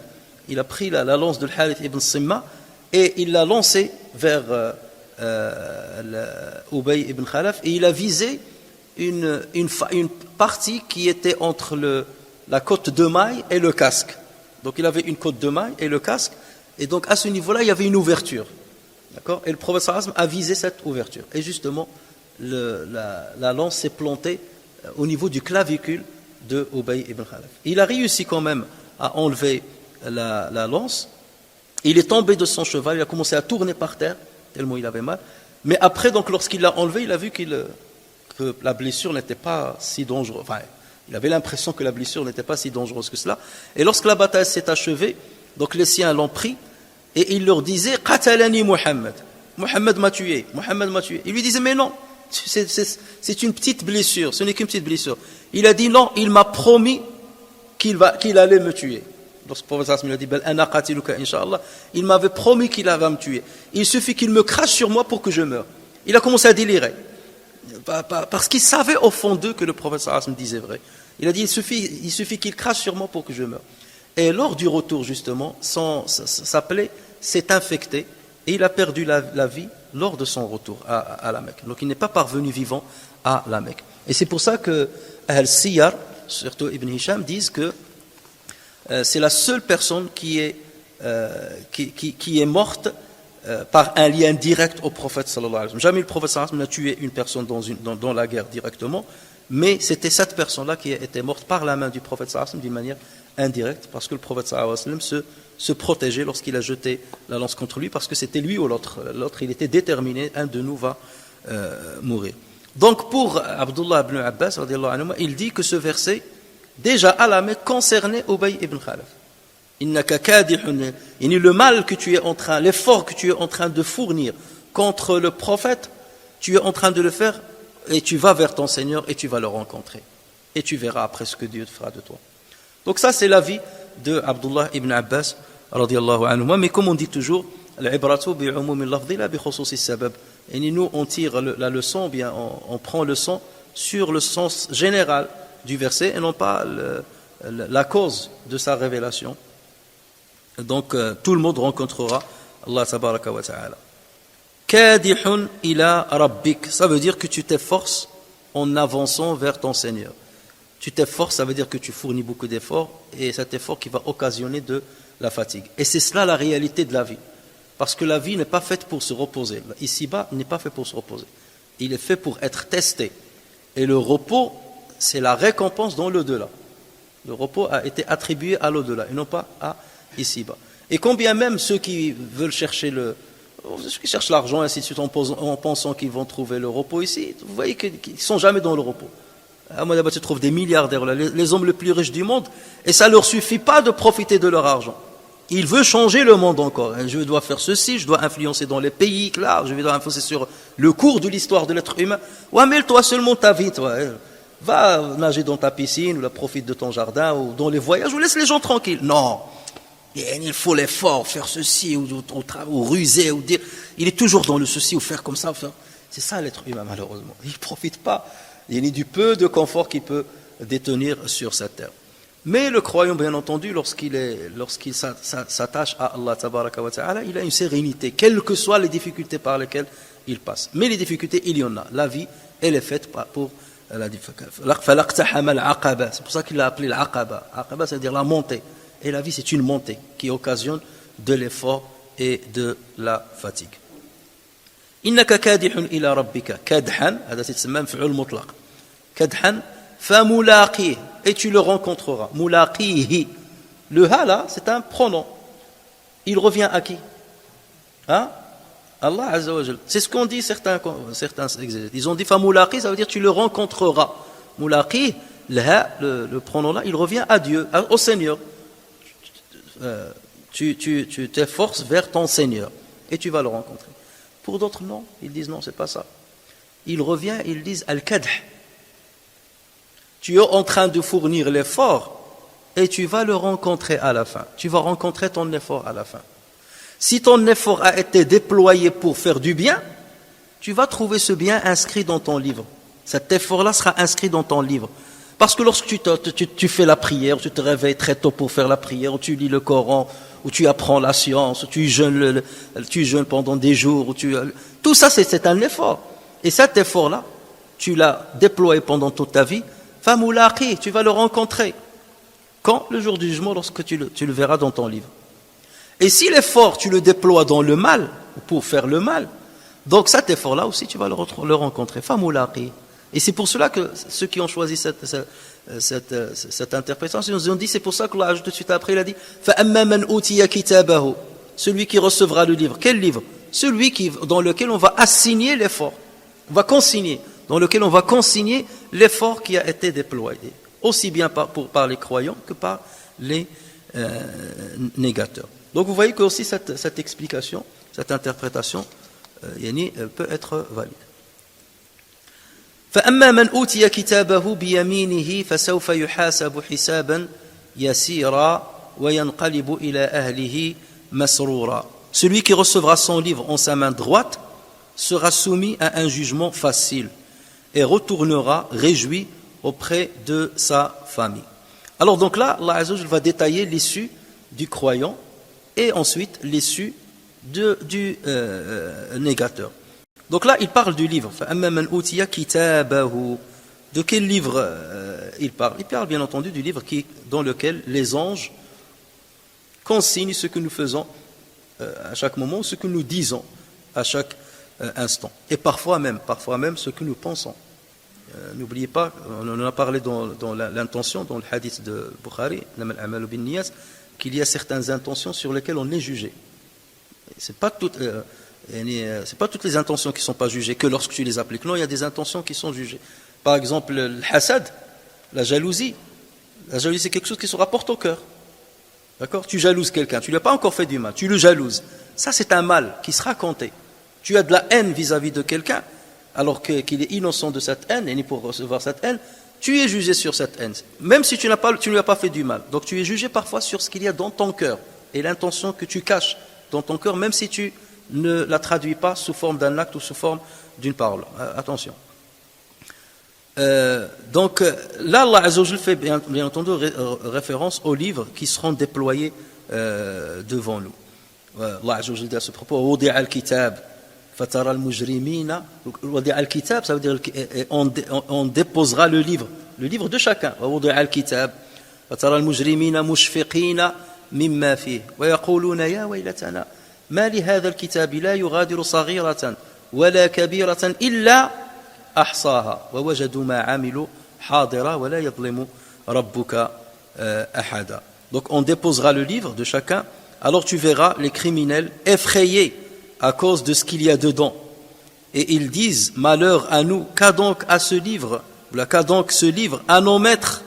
Speaker 2: il a pris la lance de Harith ibn Simma et il l'a lancée vers Ubay ibn Khalaf et il a visé une partie qui était entre la côte de maille et le casque. Donc il avait une côte de maille et le casque, et donc à ce niveau-là il y avait une ouverture. D'accord ? Et le prophète sallallahu alayhi wa sallam a visé cette ouverture. Et justement, la lance s'est plantée au niveau du clavicule de Ubay ibn Khalaf. Il a réussi quand même à enlever la lance. Il est tombé de son cheval, il a commencé à tourner par terre, tellement il avait mal. Mais après, donc, lorsqu'il l'a enlevé, il a vu que la blessure n'était pas si dangereuse. Enfin, il avait l'impression que la blessure n'était pas si dangereuse que cela. Et lorsque la bataille s'est achevée, donc les siens l'ont pris et il leur disait « Qatalani Muhammad ». Muhammad m'a tué, Muhammad m'a tué. Il lui disait « Mais non, c'est une petite blessure, ce n'est qu'une petite blessure ». Il a dit « Non, il m'a promis qu'il allait me tuer ». Lorsque le prophète lui a dit « Ana qatiluka inshallah », il m'avait promis qu'il allait me tuer. Il suffit qu'il me crache sur moi pour que je meure. Il a commencé à délirer. Parce qu'il savait au fond d'eux que le prophète disait vrai. Il a dit, il suffit qu'il crache sur moi pour que je meure. Et lors du retour, justement, sa plaie s'est infectée et il a perdu la vie lors de son retour à la Mecque. Donc il n'est pas parvenu vivant à la Mecque. Et c'est pour ça que Al-Siyar, surtout Ibn Hisham, disent que c'est la seule personne qui est morte par un lien direct au prophète sallallahu alayhi wa sallam. Jamais le prophète sallallahu alayhi wa sallam n'a tué une personne dans la guerre directement, mais c'était cette personne-là qui était morte par la main du prophète sallallahu alayhi wa sallam d'une manière indirecte, parce que le prophète sallallahu alayhi wa sallam se protégeait lorsqu'il a jeté la lance contre lui, parce que c'était lui ou l'autre. L'autre, il était déterminé, un de nous va mourir. Donc pour Abdullah ibn Abbas, il dit que ce verset, déjà à la Mecque, concernait Ubay ibn Khalaf. Le mal que tu es en train, l'effort que tu es en train de fournir contre le prophète, tu es en train de le faire et tu vas vers ton Seigneur et tu vas le rencontrer. Et tu verras après ce que Dieu te fera de toi. Donc ça c'est l'avis de Abdullah ibn Abbas radiyallahu anhu. Mais comme on dit toujours, et nous on tire la leçon, bien on prend le son sur le sens général du verset et non pas la cause de sa révélation. Donc tout le monde rencontrera Allah tabaraka wa ta'ala. Kadihun ila rabbik, ça veut dire que tu t'efforces en avançant vers ton Seigneur. Tu t'efforces, ça veut dire que tu fournis beaucoup d'efforts et cet effort qui va occasionner de la fatigue. Et c'est cela la réalité de la vie. Parce que la vie n'est pas faite pour se reposer. Ici-bas, il n'est pas fait pour se reposer. Il est fait pour être testé. Et le repos, c'est la récompense dans l'au-delà. Le repos a été attribué à l'au-delà et non pas à ici-bas. Et combien même ceux qui veulent chercher ceux qui cherchent l'argent, ainsi de suite, en pensant qu'ils vont trouver le repos ici, vous voyez qu'ils ne sont jamais dans le repos. À Monaco, tu trouves des milliardaires, les hommes les plus riches du monde, et ça ne leur suffit pas de profiter de leur argent. Ils veulent changer le monde encore. Je dois faire ceci, je dois influencer dans les pays, là, je dois influencer sur le cours de l'histoire de l'être humain. Ouais, mais toi seulement ta vie, toi. Va nager dans ta piscine, ou profite de ton jardin, ou dans les voyages, ou laisse les gens tranquilles. Non. Il faut l'effort, faire ceci, ou ruser, ou dire. Il est toujours dans le ceci, ou faire comme ça. C'est ça l'être humain, malheureusement. Il ne profite pas. Il est du peu de confort qu'il peut détenir sur cette terre. Mais le croyant, bien entendu, lorsqu'il s'attache à Allah tabaraka wa ta'ala, il a une sérénité, quelles que soient les difficultés par lesquelles il passe. Mais les difficultés, il y en a. La vie, elle est faite pour la difficulté. C'est pour ça qu'il l'a appelé l'aqaba. Aqaba, c'est-à-dire la montée. Et la vie, c'est une montée qui occasionne de l'effort et de la fatigue. إنك كادح إلى ربك كدحا هذا تسمى مفعول مطلق كدحا فملاقيه et tu le rencontreras ملاقيه le ha là c'est un pronom il revient à qui Allah Azza wa Jal. C'est ce qu'ont dit certains exégètes. Ils ont dit famulaqi, ça veut dire tu le rencontreras. Mulaqi, le pronom là, il revient à Dieu, au Seigneur. Tu t'efforces vers ton Seigneur et tu vas le rencontrer. Pour d'autres, non. Ils disent non, c'est pas ça. Ils reviennent, ils disent al-kadh. Tu es en train de fournir l'effort et tu vas le rencontrer à la fin. Tu vas rencontrer ton effort à la fin. Si ton effort a été déployé pour faire du bien, tu vas trouver ce bien inscrit dans ton livre. Cet effort-là sera inscrit dans ton livre. Parce que lorsque tu fais la prière, tu te réveilles très tôt pour faire la prière, ou tu lis le Coran, où tu apprends la science, où tu jeûnes, tu jeûnes pendant des jours, tout ça c'est un effort. Et cet effort-là, tu l'as déployé pendant toute ta vie, famulaqi, tu vas le rencontrer. Quand? Le jour du jugement, lorsque tu le verras dans ton livre. Et si l'effort, tu le déploies dans le mal, pour faire le mal, donc cet effort-là aussi, tu vas le rencontrer. Famulaqi. Et c'est pour cela que ceux qui ont choisi cette interprétation, ils ont dit, c'est pour ça que Allah, tout de suite après, il a dit فَأَمَّا مَنْ أُوتِيَ كِتَابَهُ, celui qui recevra le livre. Quel livre? Celui dans lequel on va assigner l'effort. On va consigner. Dans lequel on va consigner l'effort qui a été déployé. Aussi bien par les croyants que par les négateurs. Donc vous voyez que aussi cette explication, cette interprétation, peut être valide. فأما من أوتي كتابه بيمينه فسوف يحاسب حسابا يسيرا وينقلب إلى أهله مسرورا. Celui qui recevra son livre en sa main droite sera soumis à un jugement facile et retournera réjoui auprès de sa famille. Alors donc là, Allah Azza wa Jalla va détailler l'issue du croyant et ensuite l'issue du négateur. Donc là, il parle du livre. De quel livre il parle? Il parle bien entendu du livre dans lequel les anges consignent ce que nous faisons à chaque moment, ce que nous disons à chaque instant. Et parfois même ce que nous pensons. N'oubliez pas, on en a parlé dans l'intention, dans le hadith de Bukhari, qu'il y a certaines intentions sur lesquelles on est jugé. C'est pas toutes les intentions qui ne sont pas jugées que lorsque tu les appliques. Non, il y a des intentions qui sont jugées. Par exemple, le hasad, la jalousie. La jalousie, c'est quelque chose qui se rapporte au cœur. D'accord? Tu jalouses quelqu'un, tu ne lui as pas encore fait du mal, tu le jalouses. Ça, c'est un mal qui sera compté. Tu as de la haine vis-à-vis de quelqu'un, alors qu'il est innocent de cette haine, et ni pour recevoir cette haine, tu es jugé sur cette haine. Même si tu ne lui as pas fait du mal. Donc tu es jugé parfois sur ce qu'il y a dans ton cœur, et l'intention que tu caches dans ton cœur, même si tu ne la traduis pas sous forme d'un acte ou sous forme d'une parole. Attention. Donc là, Allah Azza wa Jalla fait bien entendu référence aux livres qui seront déployés devant nous. Allah Azza wa Jalla dit à ce propos, وَوُضِعَ الْكِتَابِ فَتَرَى الْمُجْرِمِينَ. وَوُضِعَ الْكِتَابِ, ça veut dire on déposera le livre de chacun. وَوُضِعَ الْكِتَابِ فَتَرَى الْمُجْرِمِينَ مُشْفِقِينَ مِمَّا فِيهِ وَيَقُولُونَ يَا وَيْلَتَنَا ما لهذا الكتاب لا يغادر صغيرة ولا كبيرة إلا أحصاها ووجدوا ما عملوا حاضرا ولا يظلم ربك أحدا. Donc on déposera le livre de chacun, alors tu verras les criminels effrayés à cause de ce qu'il y a dedans. Et ils disent, malheur à nous, qu'a donc ce livre à nos maîtres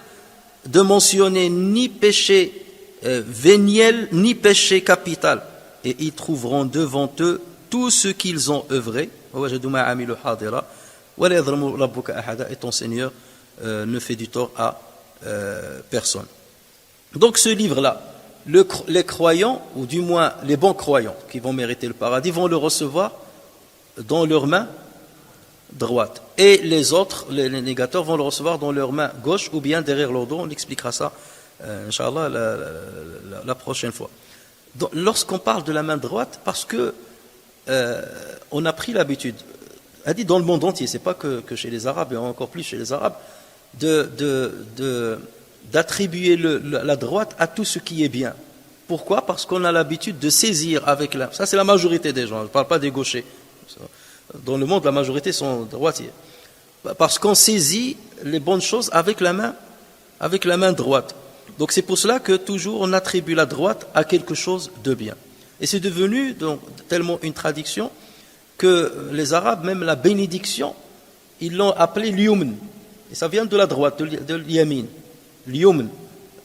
Speaker 2: de mentionner ni péché véniel ni péché capital. Et ils trouveront devant eux tout ce qu'ils ont œuvré. Et ton Seigneur ne fait du tort à personne. Donc ce livre-là, les croyants, ou du moins les bons croyants qui vont mériter le paradis, vont le recevoir dans leur main droite. Et les autres, les négateurs, vont le recevoir dans leur main gauche ou bien derrière leur dos. On expliquera ça, Inch'Allah, la prochaine fois. Donc, lorsqu'on parle de la main droite, parce que on a pris l'habitude, a dit dans le monde entier, c'est pas que chez les Arabes, et encore plus chez les Arabes, d'attribuer la droite à tout ce qui est bien. Pourquoi? Parce qu'on a l'habitude de saisir avec la... Ça, c'est la majorité des gens, je ne parle pas des gauchers. Dans le monde, la majorité sont droitiers. Parce qu'on saisit les bonnes choses avec la main droite. Donc c'est pour cela que toujours on attribue la droite à quelque chose de bien. Et c'est devenu donc tellement une tradition que les Arabes, même la bénédiction, ils l'ont appelée l'yumn. Et ça vient de la droite, de l'yamin. L'yumn.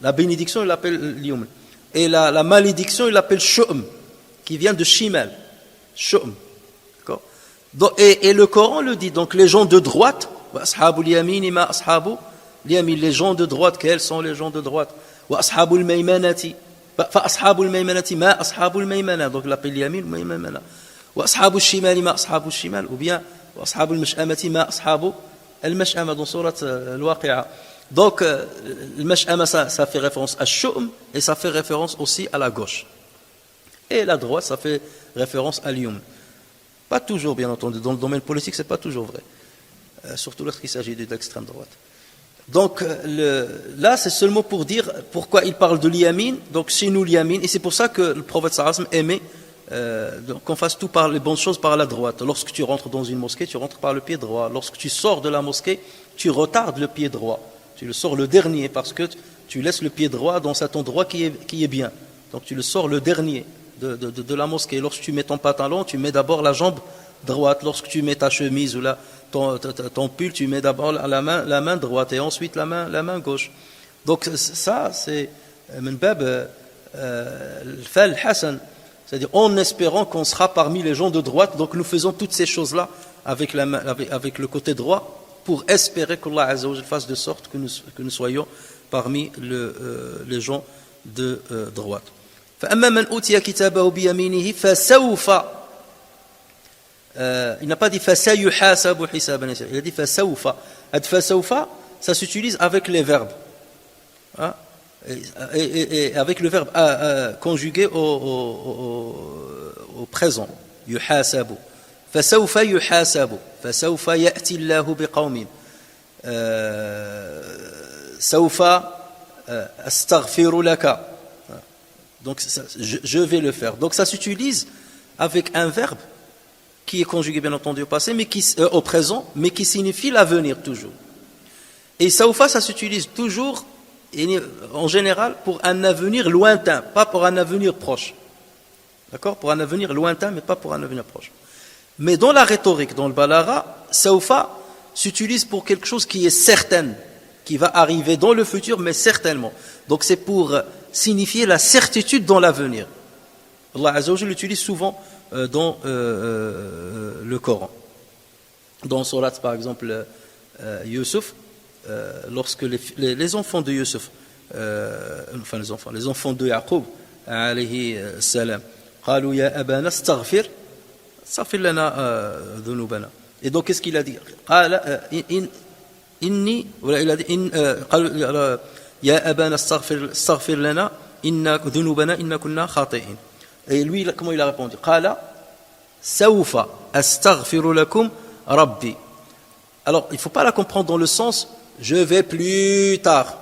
Speaker 2: La bénédiction, ils l'appellent l'yumn. Et la malédiction, ils l'appellent shu'm, qui vient de shimal. Shu'm. D'accord? Donc, et le Coran le dit, donc les gens de droite, ashabul yamin ma ashabu les gens de droite, quels sont les gens de droite? Wa ashabul maymanati, fa ashabul maymanati ma ashabul maymana, donc l'appel yamin maymana. Wa ashabul shimali ma ashabul shimal, ou bien wa ashabul mash'amati ma ashabu al-mash'ama dans sourate al-Waqi'a. Donc le mash'ama, ça fait référence à Shu'm et ça fait référence aussi à la gauche. Et la droite, ça fait référence à l'yumn. Pas toujours, bien entendu. Dans le domaine politique, c'est pas toujours vrai. Surtout lorsqu'il s'agit de l'extrême droite. Donc là, c'est seulement pour dire pourquoi il parle de l'yamin. Donc chez nous, l'yamin, et c'est pour ça que le prophète sallallahu alayhi wa sallam aimait qu'on fasse tout par les bonnes choses par la droite. Lorsque tu rentres dans une mosquée, tu rentres par le pied droit. Lorsque tu sors de la mosquée, tu retardes le pied droit. Tu le sors le dernier parce que tu laisses le pied droit dans cet endroit qui est bien. Donc tu le sors le dernier de la mosquée. Lorsque tu mets ton pantalon, tu mets d'abord la jambe droite. Lorsque tu mets ta chemise ou ton pull, tu mets d'abord la main droite et ensuite la main gauche. Donc ça, c'est min bab al-fal hasan, c'est-à-dire en espérant qu'on sera parmi les gens de droite. Donc nous faisons toutes ces choses-là avec le côté droit pour espérer qu'Allah Azza wa Jal fasse de sorte que nous soyons parmi les gens de droite. فأما من أوتي كتابه بيمينه فسوف il n'a pas dit فسيحاسب حسابا يسيرا, il a dit فسوف. فسوف, ça s'utilise avec les verbes, hein? Et avec le verbe conjugué au présent, يحاسب. فسوف يحاسب. فسوف يأتي الله بقوم. سوف أستغفر لك. Donc je vais le faire. Donc ça s'utilise avec un verbe qui est conjugué bien entendu au passé, mais au présent, mais qui signifie l'avenir toujours. Et saufa, ça s'utilise toujours, en général, pour un avenir lointain, pas pour un avenir proche. D'accord? Pour un avenir lointain, mais pas pour un avenir proche. Mais dans la rhétorique, dans le balara, saufa s'utilise pour quelque chose qui est certain, qui va arriver dans le futur, mais certainement. Donc c'est pour signifier la certitude dans l'avenir. Allah Azza wa Jalla l'utilise souvent dans le Coran. Dans Surat, par exemple, Yusuf, lorsque les enfants de Yusuf, les enfants de Yaqub, alayhi salam, قالوا يا أبانا استغفر لنا ذنوبنا. Et donc qu'est-ce qu'il a dit? قال إني ولا il a dit قالوا يا أبانا استغفر لنا إن ذنوبنا إن كنا خاطئين. Et lui, comment il a répondu? قال سوف أستغفر لكم ربي. Alors, il ne faut pas la comprendre dans le sens je vais plus tard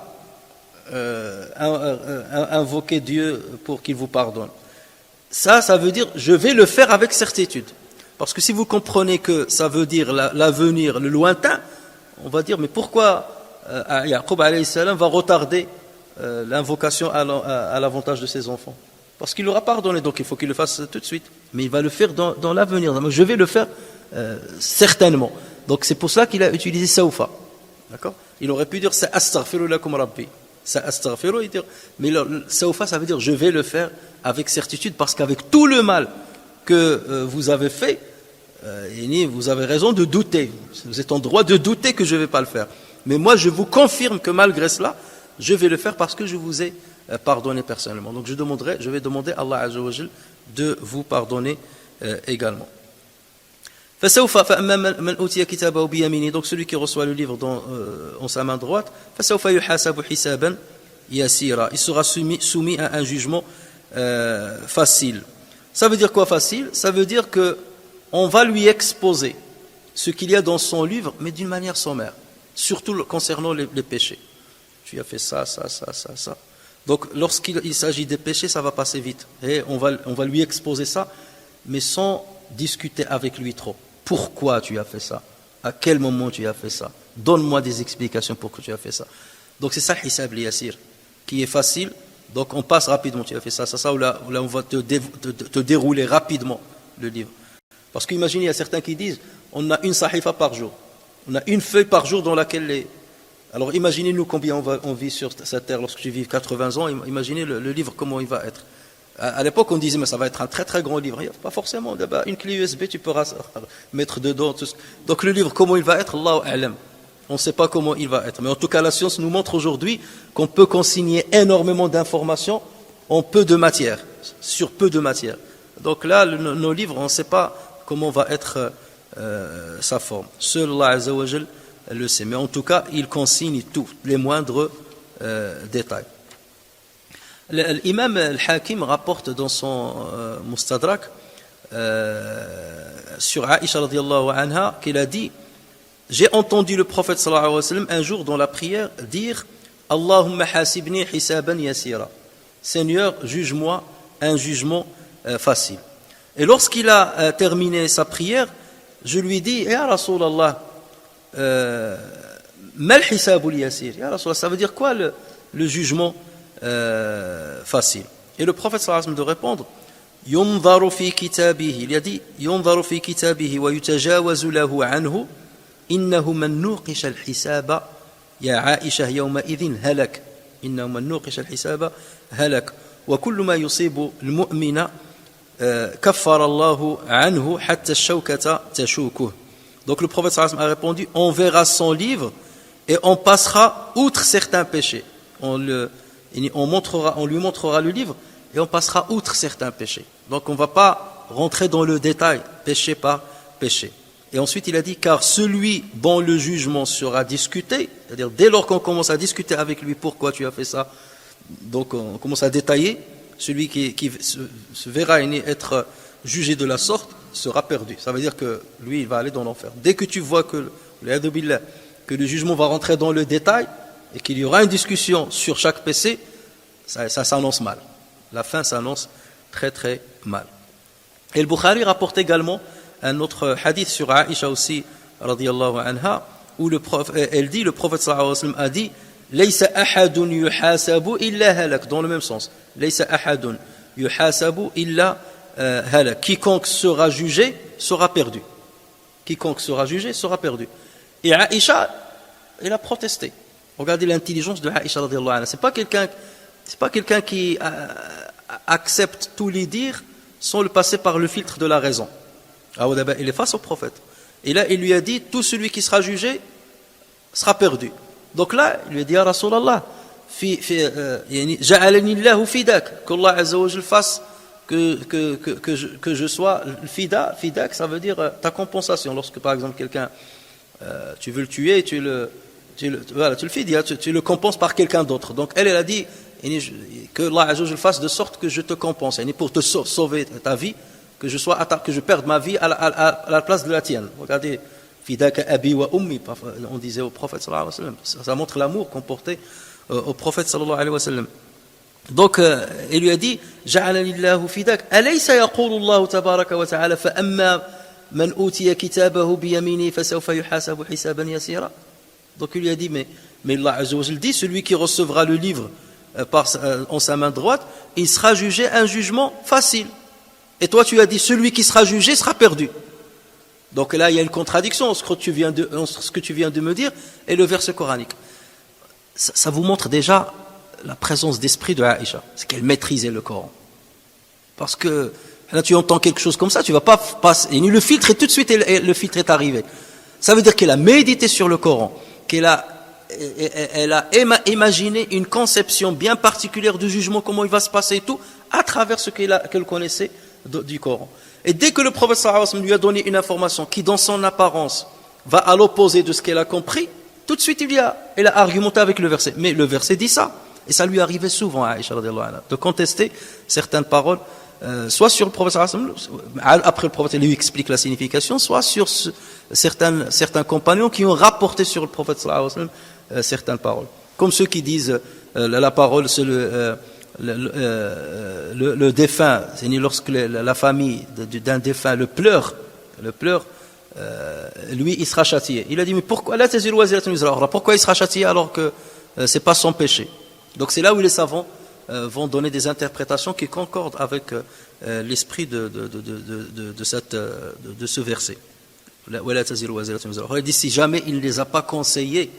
Speaker 2: invoquer Dieu pour qu'il vous pardonne. Ça veut dire je vais le faire avec certitude. Parce que si vous comprenez que ça veut dire l'avenir, le lointain, on va dire mais pourquoi Yaqub alayhi salam va retarder l'invocation à l'avantage de ses enfants? Parce qu'il l'aura pardonné, donc il faut qu'il le fasse tout de suite. Mais il va le faire dans l'avenir. Je vais le faire certainement. Donc c'est pour ça qu'il a utilisé saufa. D'accord? Il aurait pu dire sa astaghfiru lakum rabbi. Sa astaghfiru, mais saufa, ça veut dire je vais le faire avec certitude, parce qu'avec tout le mal que vous avez fait, vous avez raison de douter. Vous êtes en droit de douter que je ne vais pas le faire. Mais moi, je vous confirme que malgré cela, je vais le faire parce que je vous ai pardonné personnellement. Donc je vais demander à Allah Azza wa Jal de vous pardonner également. فسوف فأما من أوتي كتابه بيمينه, donc celui qui reçoit le livre en sa main droite, فسوف يحاسب حسابا يسيرا, il sera soumis à un jugement facile. Ça veut dire quoi facile? Ça veut dire que on va lui exposer ce qu'il y a dans son livre, mais d'une manière sommaire, surtout concernant les péchés. Tu as fait ça. Donc lorsqu'il s'agit des péchés, ça va passer vite. Et on va lui exposer ça, mais sans discuter avec lui trop. Pourquoi tu as fait ça? À quel moment tu as fait ça? Donne-moi des explications pourquoi tu as fait ça. Donc c'est ça Hisab al-Yasir, qui est facile. Donc on passe rapidement, tu as fait ça, ou là on va te dérouler rapidement le livre. Parce qu'imaginez, il y a certains qui disent, on a une sahifa par jour. On a une feuille par jour dans laquelle Alors imaginez-nous combien on vit sur cette terre lorsque tu vis 80 ans, imaginez le livre, comment il va être. À l'époque, on disait, mais ça va être un très très grand livre. Pas forcément, une clé USB, tu pourras mettre dedans. Donc le livre, comment il va être, Allahu a'lam. On ne sait pas comment il va être. Mais en tout cas, la science nous montre aujourd'hui qu'on peut consigner énormément d'informations en peu de matière, sur peu de matière. Donc là, nos livres, on ne sait pas comment va être sa forme. Seul Allah Azza wa Jal le sait. Mais en tout cas, il consigne tout, les moindres détails. L'imam al-Hakim rapporte dans son Mustadrak sur Aïcha radiyallahu anha qu'il a dit: j'ai entendu le prophète sallallahu alayhi wa sallam un jour dans la prière dire: Allahumma hasibni hisaban yasira. Seigneur, juge-moi un jugement facile. Et lorsqu'il a terminé sa prière, je lui dis: Ya Rasulallah, mal hisabul yasir. Ya Rasulallah, ça veut dire quoi le jugement facile? Et le prophète sallallahu alayhi wa sallam de répondre: Yunzaru fi kitabihi. Il a dit: Yunzaru fi kitabihi wa yutajawazu lahu anhu innahu man nuqisha al-hisaba ya Aisha yawma idhin halak. Innahu man nuqisha al-hisaba halak. Wa kullu ma yusibu al-mu'mina kaffara Allahu anhu hatta ash-shawkata tashukuh. Donc le prophète sallallahu alayhi wa sallam a répondu: on verra son livre et on passera outre certains péchés. On lui montrera le livre et on passera outre certains péchés. Donc on ne va pas rentrer dans le détail, péché par péché. Et ensuite il a dit: car celui dont le jugement sera discuté, c'est-à-dire dès lors qu'on commence à discuter avec lui pourquoi tu as fait ça, donc on commence à détailler, celui qui se verra être jugé de la sorte sera perdu. Ça veut dire que lui il va aller dans l'enfer. Dès que tu vois que le jugement va rentrer dans le détail et qu'il y aura une discussion sur chaque péché, ça s'annonce mal. La fin s'annonce très très mal. Et le Bukhari rapporte également un autre hadith sur Aïcha aussi, radiyallahu anha, où elle dit, le prophète sallallahu alayhi wa sallam a dit: Laysa ahadun yuhasabu illa halak. Dans le même sens. Laysa ahadun yuhasabu illa halak. Quiconque sera jugé sera perdu. Quiconque sera jugé sera perdu. Et Aïcha, elle a protesté. Regardez l'intelligence de Aïcha radiyallahu anha. C'est pas quelqu'un qui accepte tous les dires sans le passer par le filtre de la raison. Alors d'abord, il est face au prophète. Et là, il lui a dit: tout celui qui sera jugé sera perdu. Donc là, il lui a dit: Ya Rasulallah, ja'alani Allahu fidak, qu'Allah Azza wa Jal fasse que je sois fidak, ça veut dire ta compensation. Lorsque par exemple quelqu'un, tu veux le tuer, tu le fidia, tu le compenses par quelqu'un d'autre. Donc elle a dit que Allah Azza wa Jal fasse de sorte que je te compense, pour te sauver ta vie, que je perde ma vie à la place de la tienne. Regardez, fidaka abi wa ummi, on disait au prophète sallallahu alayhi wa sallam. Ça montre l'amour qu'on portait au prophète sallallahu alayhi wa sallam. Donc il lui a dit: ja'alani Allahu fidak, alaysa yaqulu Allah tabaraka wa ta'ala fa amma man utiya kitabahu bi yamini fa sawfa yuhasabu hisaban yasira. Donc il lui a dit: mais Allah Azza wa Jalla dit, celui qui recevra le livre en sa main droite, il sera jugé un jugement facile. Et toi tu as dit: celui qui sera jugé sera perdu. Donc là il y a une contradiction entre ce que tu viens de me dire et le verset coranique. Ça vous montre déjà la présence d'esprit de Aïcha, c'est qu'elle maîtrisait le Coran. Parce que là tu entends quelque chose comme ça, tu vas pas passer, et le filtre, et tout de suite le filtre est arrivé. Ça veut dire qu'elle a médité sur le Coran, qu'elle a imaginé une conception bien particulière du jugement, comment il va se passer et tout, à travers ce qu'elle connaissait du Coran. Et dès que le prophète sallallahu alayhi wa sallam lui a donné une information qui dans son apparence va à l'opposé de ce qu'elle a compris, tout de suite elle a argumenté avec le verset. Mais le verset dit ça. Et ça lui arrivait souvent à Aïcha radiyallahu anha de contester certaines paroles, soit sur le prophète sallallahu alayhi wa sallam, après le prophète lui explique la signification, soit sur certains compagnons qui ont rapporté sur le prophète sallallahu alayhi wa sallam certaines paroles. Comme ceux qui disent la parole c'est le défunt, c'est lorsque la famille d'un défunt le pleure, lui il sera châtié. Il a dit: mais pourquoi pourquoi il sera châtié alors que c'est pas son péché? Donc c'est là où les savants vont donner des interprétations qui concordent avec l'esprit de ce verset. Il dit: si jamais il ne les a pas conseillés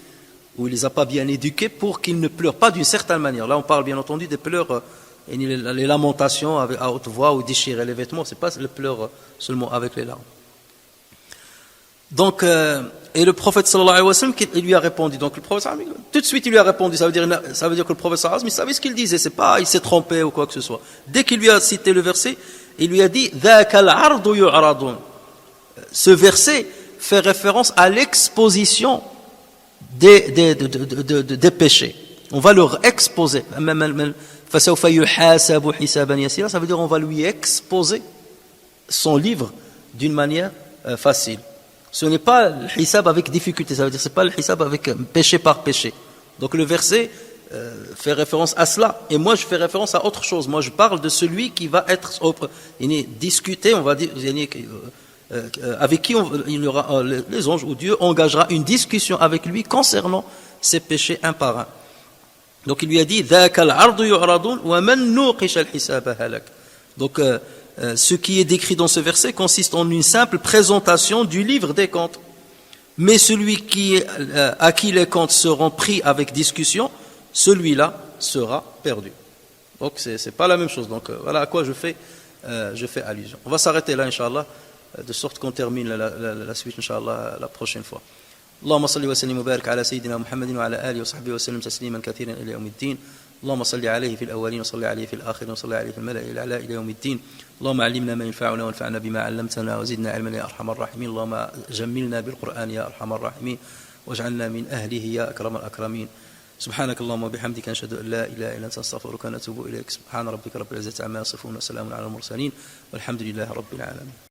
Speaker 2: ou il ne les a pas bien éduqués pour qu'ils ne pleurent pas d'une certaine manière. Là on parle bien entendu des pleurs, les lamentations à haute voix ou déchirer les vêtements, c'est pas le pleur seulement avec les larmes. Donc, et le prophète sallallahu alayhi wa sallam, il lui a répondu. Donc le prophète sallallahu alayhi wa sallam, tout de suite il lui a répondu. Ça veut dire que le prophète sallallahu alayhi wa sallam, il savait ce qu'il disait. C'est pas, il s'est trompé ou quoi que ce soit. Dès qu'il lui a cité le verset, il lui a dit: Dhaka al-ardu yu'radun. Ce verset fait référence à l'exposition des péchés. On va leur exposer. فسوف يحاسب حسابا يسيرا, ça veut dire on va lui exposer son livre d'une manière facile. Ce n'est pas le hisab avec difficulté, ça veut dire c'est pas le hisab avec péché par péché. Donc le verset fait référence à cela, et moi je fais référence à autre chose. Moi je parle de celui qui va être discuté, on va dire, avec qui il y aura les anges ou Dieu engagera une discussion avec lui concernant ses péchés un par un. Donc il lui a dit donc ce qui est décrit dans ce verset consiste en une simple présentation du livre des comptes. Mais celui à qui les comptes seront pris avec discussion, celui-là sera perdu. Donc c'est pas la même chose. Donc voilà à quoi je fais allusion. On va s'arrêter là, Inch'Allah, de sorte qu'on termine la suite, Inch'Allah, la prochaine fois. اللهم صل وسلم وبارك على سيدنا محمد وعلى آله وصحبه وسلم تسليما كثيرا إلى يوم الدين. اللهم صل عليه في الأولين وصل عليه في الآخرين وصل عليه في الملأ الأعلى إلى يوم الدين. اللهم علمنا ما ينفعنا وانفعنا بما علمتنا وزدنا علما يا أرحم الراحمين. اللهم جملنا بالقرآن يا أرحم الراحمين واجعلنا من أهله يا أكرم الأكرمين. سبحانك اللهم وبحمدك نشهد أن لا إله إلا أنت نستغفرك ونتوب إليك. سبحان ربك رب العزة عما يصفون وسلام على المرسلين والحمد لله رب العالمين.